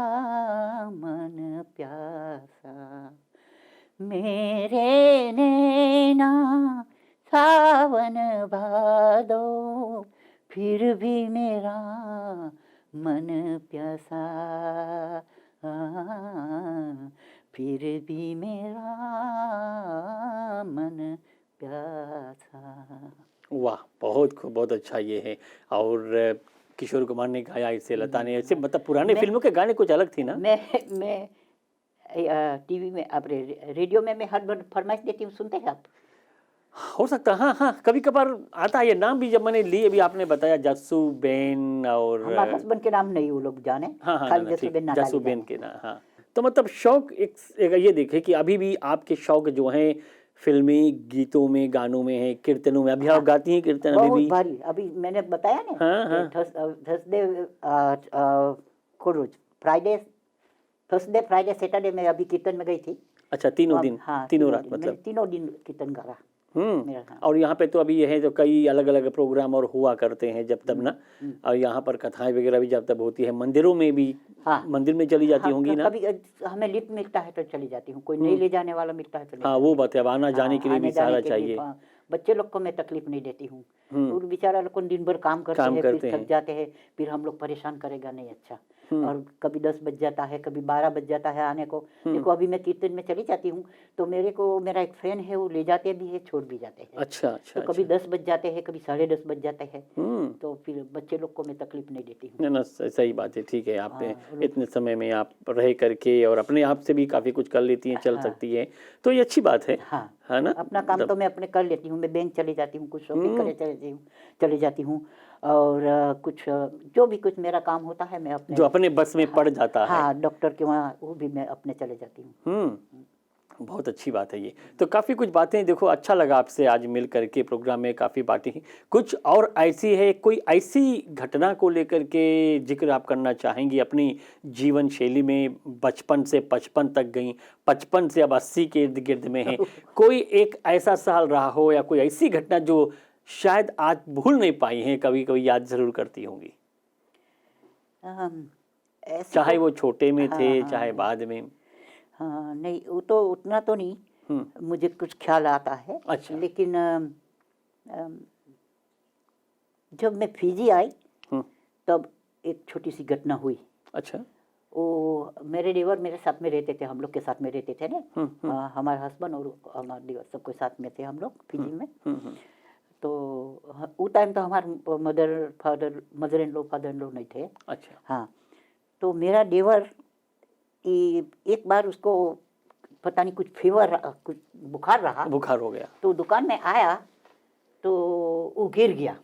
मन प्यासा। मेरे नैना सावन भादो, फिर भी मेरा मन प्यासा, फिर भी मेरा मन प्यासा। वाह, बहुत खूब, बहुत अच्छा ये है। और किशोर कुमार ने गाया इसे, लता ने, ऐसे मतलब पुराने फिल्मों के गाने कुछ अलग थी ना। मैं टीवी में, आप रेडियो में मैं हर बार फरमाइश देती हूँ, सुनते हैं आप? हो सकता है, हाँ हाँ, कभी कभार आता है ये नाम भी, जब मैंने ली अभी आपने बताया जस्सू बेन और हमारे हस्बैंड के नाम नहीं वो लोग जाने, हाँ हाँ, खाली ना जसू ठीक, बेन नाटाली जसूबेन जाने। के ना, हाँ। तो मतलब शौक एक ये देखे कि अभी भी आपके शौक जो हैं फिल्मी गीतों में, गानों में है, कीर्तनों में, अभी आप गाती हैं कीर्तन अभी बहुत भी? भारी। अभी मैंने बताया ना हाँ कि हाँ। थर्सडे को रोज, फ्राइडे, थर्सडे फ्राइडे सैटरडे में अभी कीर्तन में गई थी। अच्छा, तीनों दिन, हाँ, तीनों रात मैंने मतलब। तीनों दिन कीर्तन करा मेरा। हाँ। और यहाँ पे तो अभी ये है जो कई अलग अलग प्रोग्राम और हुआ करते हैं जब तब ना, और यहाँ पर कथाएं वगैरह भी जब तब होती है, मंदिरों में भी। हाँ। मंदिर में चली जाती हाँ, होंगी ना? कभी हमें लिफ्ट मिलता है तो चली जाती हूँ, कोई नहीं ले जाने वाला मिलता है तो नहीं हाँ, जाती वो हूँ। बात है, अब आना जाने के लिए भी आने जाने सहारा के लिए, चाहिए। हाँ, बच्चे लोग को मैं तकलीफ नहीं देती हूँ। और बेचारा लोग को दिन भर काम करते काम हैं, करते फिर हैं। थक जाते हैं, फिर हम लोग परेशान करेगा नहीं, अच्छा। और कभी 10 बज जाता है, कभी 12 बज जाता है आने को। देखो अभी मैं कीर्तन में चली जाती हूँ तो मेरे को, मेरा एक फ्रेंड है, वो ले जाते भी है, छोड़ भी जाते हैं। अच्छा अच्छा। तो कभी 10 बज जाते हैं, कभी 10:30 बज जाते हैं। हम्म। तो फिर बच्चे लोग को मैं तकलीफ नहीं देती हूँ। ना ना, सही बात है, ठीक है। आप हाँ, इतने समय में आप रह करके और अपने आप से भी काफ़ी कुछ कर लेती हैं, चल हाँ। सकती हैं, तो ये अच्छी बात है। हाँ, है ना? अपना काम मतलब तो मैं अपने कर लेती हूँ। मैं बैंक चली जाती हूँ, कुछ शॉपिंग करे चली जाती हूँ। और कुछ जो भी कुछ मेरा काम होता है मैं अपने, जो अपने बस में पड़ जाता है। हाँ, डॉक्टर के वहाँ वो भी मैं अपने चले जाती हूँ। बहुत अच्छी बात है ये। तो काफ़ी कुछ बातें, देखो अच्छा लगा आपसे आज मिल करके, प्रोग्राम में काफ़ी बातें हैं। कुछ और ऐसी है, कोई ऐसी घटना को लेकर के जिक्र आप करना चाहेंगी अपनी जीवन शैली में? बचपन से 55 तक गई, 55 से अब 80 के इर्द गिर्द में है, कोई एक ऐसा साल रहा हो या कोई ऐसी घटना जो शायद आज भूल नहीं पाई हैं, कभी कभी याद ज़रूर करती होंगी, ऐसी चाहे तो, वो छोटे में हाँ, थे हाँ, चाहे नहीं, बाद में? हाँ, नहीं, वो तो उतना तो नहीं मुझे कुछ ख्याल आता है। अच्छा। लेकिन जब मैं फिजी आई तब एक छोटी सी घटना हुई। अच्छा। वो मेरे देवर मेरे साथ में रहते थे, हम लोग के साथ में रहते थे ना। हमारे हस्बैंड और हमारे देवर सबके साथ में थे हम लोग फिजी में। तो वो टाइम तो हमारे mother in law father in law नहीं थे। अच्छा। हाँ, तो मेरा देवर एक बार उसको पता नहीं कुछ फीवर, कुछ बुखार रहा, बुखार हो गया। तो दुकान में आया तो वो गिर गया।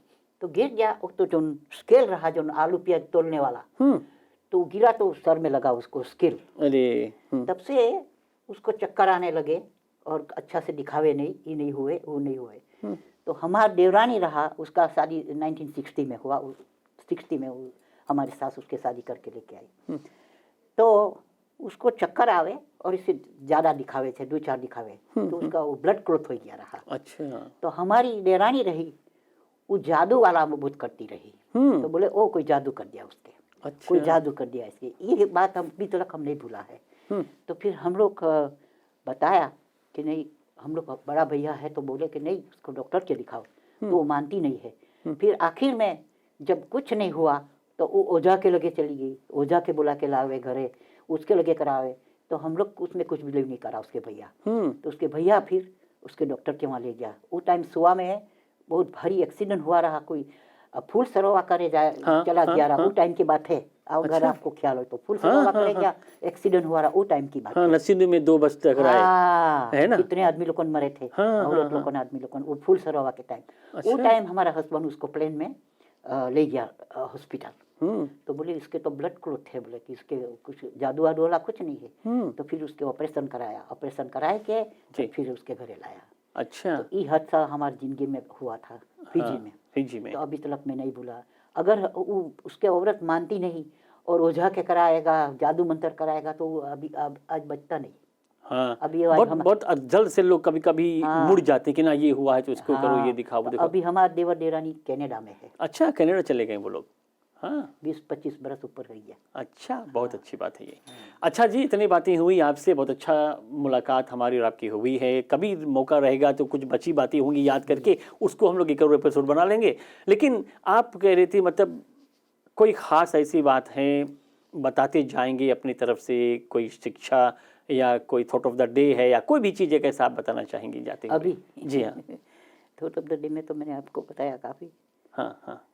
तो जो स्केल रहा, जो आलू प्याज तोलने वाला, तो गिरा तो सर में लगा उसको स्केल। अरे। तब से उसको चक्कर आने लगे और अच्छा से दिखावे नहीं, ये नहीं हुए वो नहीं हुए। तो हमारा देवरानी रहा, उसका शादी 1960 में हुआ। 60 में वो हमारी सास उसके शादी करके लेके आई। तो उसको चक्कर आवे और इससे ज़्यादा दिखावे थे, 2-4 दिखावे, तो उसका वो ब्लड क्लॉट हो गया रहा। अच्छा। तो हमारी देवरानी रही, वो जादू वाला बहुत करती रही। तो बोले ओ कोई जादू कर दिया उसके, अच्छा। कोई जादू कर दिया इसके। ये बात हम अभी तक हम नहीं भूला है। तो फिर हम लोग बताया कि नहीं, हम लोग बड़ा भैया है, तो बोले कि नहीं उसको डॉक्टर के दिखाओ, तो वो मानती नहीं है। फिर आखिर में जब कुछ नहीं हुआ तो वो ओझा के लगे चली गई, ओझा के बुला के लावे घरे, उसके लगे करावे। तो हम लोग उसमें कुछ भी नहीं करा उसके भैया। तो उसके भैया फिर उसके डॉक्टर के वहाँ ले गया। वो टाइम सुबह में बहुत भारी एक्सीडेंट हुआ रहा, कोई फुल सरोवा करे चला गया रहा। वो टाइम की बात है, अगर आपको ख्याल हो तो। फुल सरोवा करे गया, एक्सीडेंट हुआ रहा, वो टाइम की बात है। नसीब में 2 बस टकराए, है ना? कितने आदमी लोगों मरे थे, औरत लोगों, आदमी लोगों। वो फुल सरोवा के टाइम, वो टाइम हमारा हस्बैंड उसको प्लेन में ले गया हॉस्पिटल। तो बोले इसके तो ब्लड क्लॉट है, बोले कि इसके कुछ जादू वादू वाला कुछ नहीं है। तो फिर उसके ऑपरेशन कराया, ऑपरेशन कराए के तो फिर उसके घरे लाया। अच्छा, तो ये हादसा हमारी जिंदगी में हुआ था फिजी में। तो अभी तक मैं नहीं भूला। अगर उसके औरत मानती नहीं और ओझा के कराएगा, जादू मंत्र कराएगा, तो अभी आज बचता नहीं। हाँ, अभी बहुत जल्द से लोग कभी कभी मुड़ जाते कि ना ये हुआ है तो इसको करो, ये दिखाओ, देखो। अभी हमारे देवर देरानी कनाडा में है। अच्छा, कनाडा चले गए वो लोग? हाँ, 20-25 बरस ऊपर हो गया। अच्छा, बहुत अच्छी बात है ये। अच्छा जी, इतनी बातें हुई आपसे, बहुत अच्छा मुलाकात हमारी और आपकी हुई है। कभी मौका रहेगा तो कुछ बची बातें होंगी याद करके उसको हम लोग एक और एपिसोड बना लेंगे। लेकिन आप कह रही थी, मतलब कोई ख़ास ऐसी बात है, बताते जाएंगे अपनी तरफ से, कोई शिक्षा या कोई थॉट ऑफ द डे है, या कोई भी चीज़ है, कैसा आप बताना चाहेंगी जाते हुए? अभी जी हाँ, थॉट ऑफ द डे में तो मैंने आपको बताया काफ़ी। हाँ,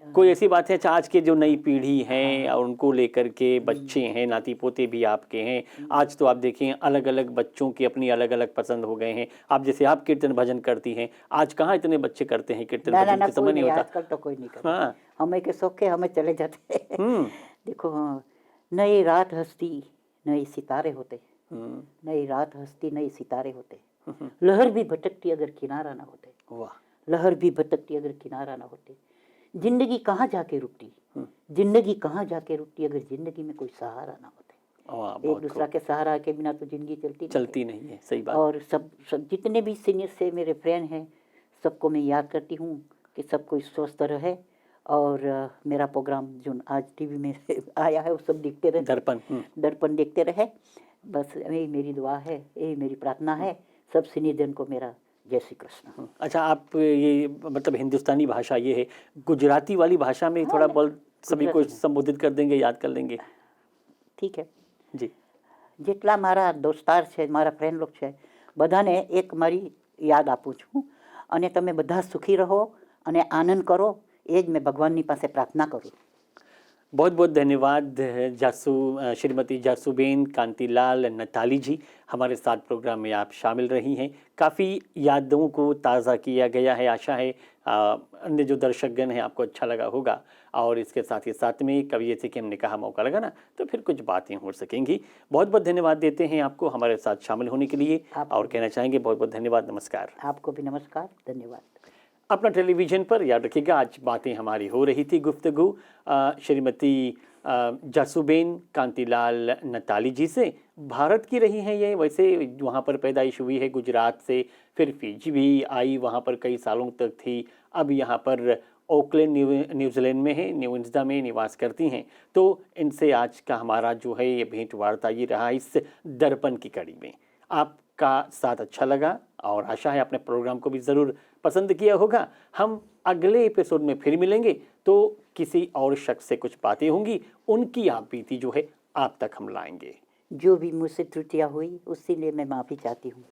कोई ऐसी बात है आज के जो नई पीढ़ी है और उनको लेकर के, बच्चे हैं, नाती पोते भी आपके हैं, आज तो आप देखें अलग अलग बच्चों की अपनी अलग अलग पसंद हो गए हैं। आप जैसे आप कीर्तन भजन करती हैं, आज कहाँ इतने बच्चे करते हैं कीर्तन भजन, के समय नहीं होता। आजकल तो कोई नहीं करता। हाँ, हमें के शौक है, हमें चले जाते हैं। देखो, नई रात हंसती नए सितारे होते, नई रात हंसती नए सितारे होते, लहर भी भटकती अगर किनारा ना होते। वाह, लहर भी भटकती अगर किनारा ना होते। जिंदगी कहाँ जाके रुकती, जिंदगी कहाँ जाके रुकती अगर जिंदगी में कोई सहारा ना होते। एक दूसरा के सहारा के बिना तो जिंदगी चलती नहीं है। सही बात। और सब जितने भी सीनियर से मेरे फ्रेंड हैं, सबको मैं याद करती हूँ कि सब कोई स्वस्थ रहे। और मेरा प्रोग्राम जो आज टीवी में आया है वो सब देखते रहे, दर्पण देखते रहे। बस यही मेरी दुआ है, यही मेरी प्रार्थना है सब सीनियर जन को मेरा जय श्री कृष्ण। अच्छा, आप ये मतलब हिंदुस्तानी भाषा ये है, गुजराती वाली भाषा में थोड़ा बहुत सभी को संबोधित कर देंगे, याद कर लेंगे? ठीक है जी। જેટલા મારા દોસ્તાર છે, મારા ફ્રેન્ડ લોક છે, બધાને એક મારી યાદ આપું છું અને તમે બધા સુખી રહો અને આનંદ કરો, એ જ मैं भगवान પાસે प्रार्थना करूँ। बहुत बहुत धन्यवाद श्रीमती जासूबेन कांतिलाल नताली जी, हमारे साथ प्रोग्राम में आप शामिल रही हैं। काफ़ी यादों को ताज़ा किया गया है। आशा है अन्य जो दर्शकगण हैं आपको अच्छा लगा होगा। और इसके साथ ही साथ में कभी जैसे कि हमने कहा मौका लगा ना तो फिर कुछ बातें हो सकेंगी। बहुत बहुत धन्यवाद देते हैं आपको हमारे साथ शामिल होने के लिए, और कहना चाहेंगे बहुत बहुत धन्यवाद। नमस्कार। आपको भी नमस्कार, धन्यवाद। अपना टेलीविज़न पर याद रखिएगा, आज बातें हमारी हो रही थी, गुफ्तगू श्रीमती जासूबेन कांतिलाल नताली जी से। भारत की रही हैं ये, वैसे वहाँ पर पैदाइश हुई है गुजरात से, फिर फिजी भी आई, वहाँ पर कई सालों तक थी, अब यहाँ पर ओकलैंड न्यूजीलैंड में है, न्यू विंसडा में निवास करती हैं। तो इनसे आज का हमारा जो है ये भेंट वार्ता ये रहा इस दर्पण की कड़ी में। आपका साथ अच्छा लगा और आशा है आपने प्रोग्राम को भी ज़रूर पसंद किया होगा। हम अगले एपिसोड में फिर मिलेंगे तो किसी और शख्स से कुछ बातें होंगी, उनकी आप बीती जो है आप तक हम लाएंगे। जो भी मुझसे त्रुटियाँ हुई उसके लिए मैं माफ़ी चाहती हूँ।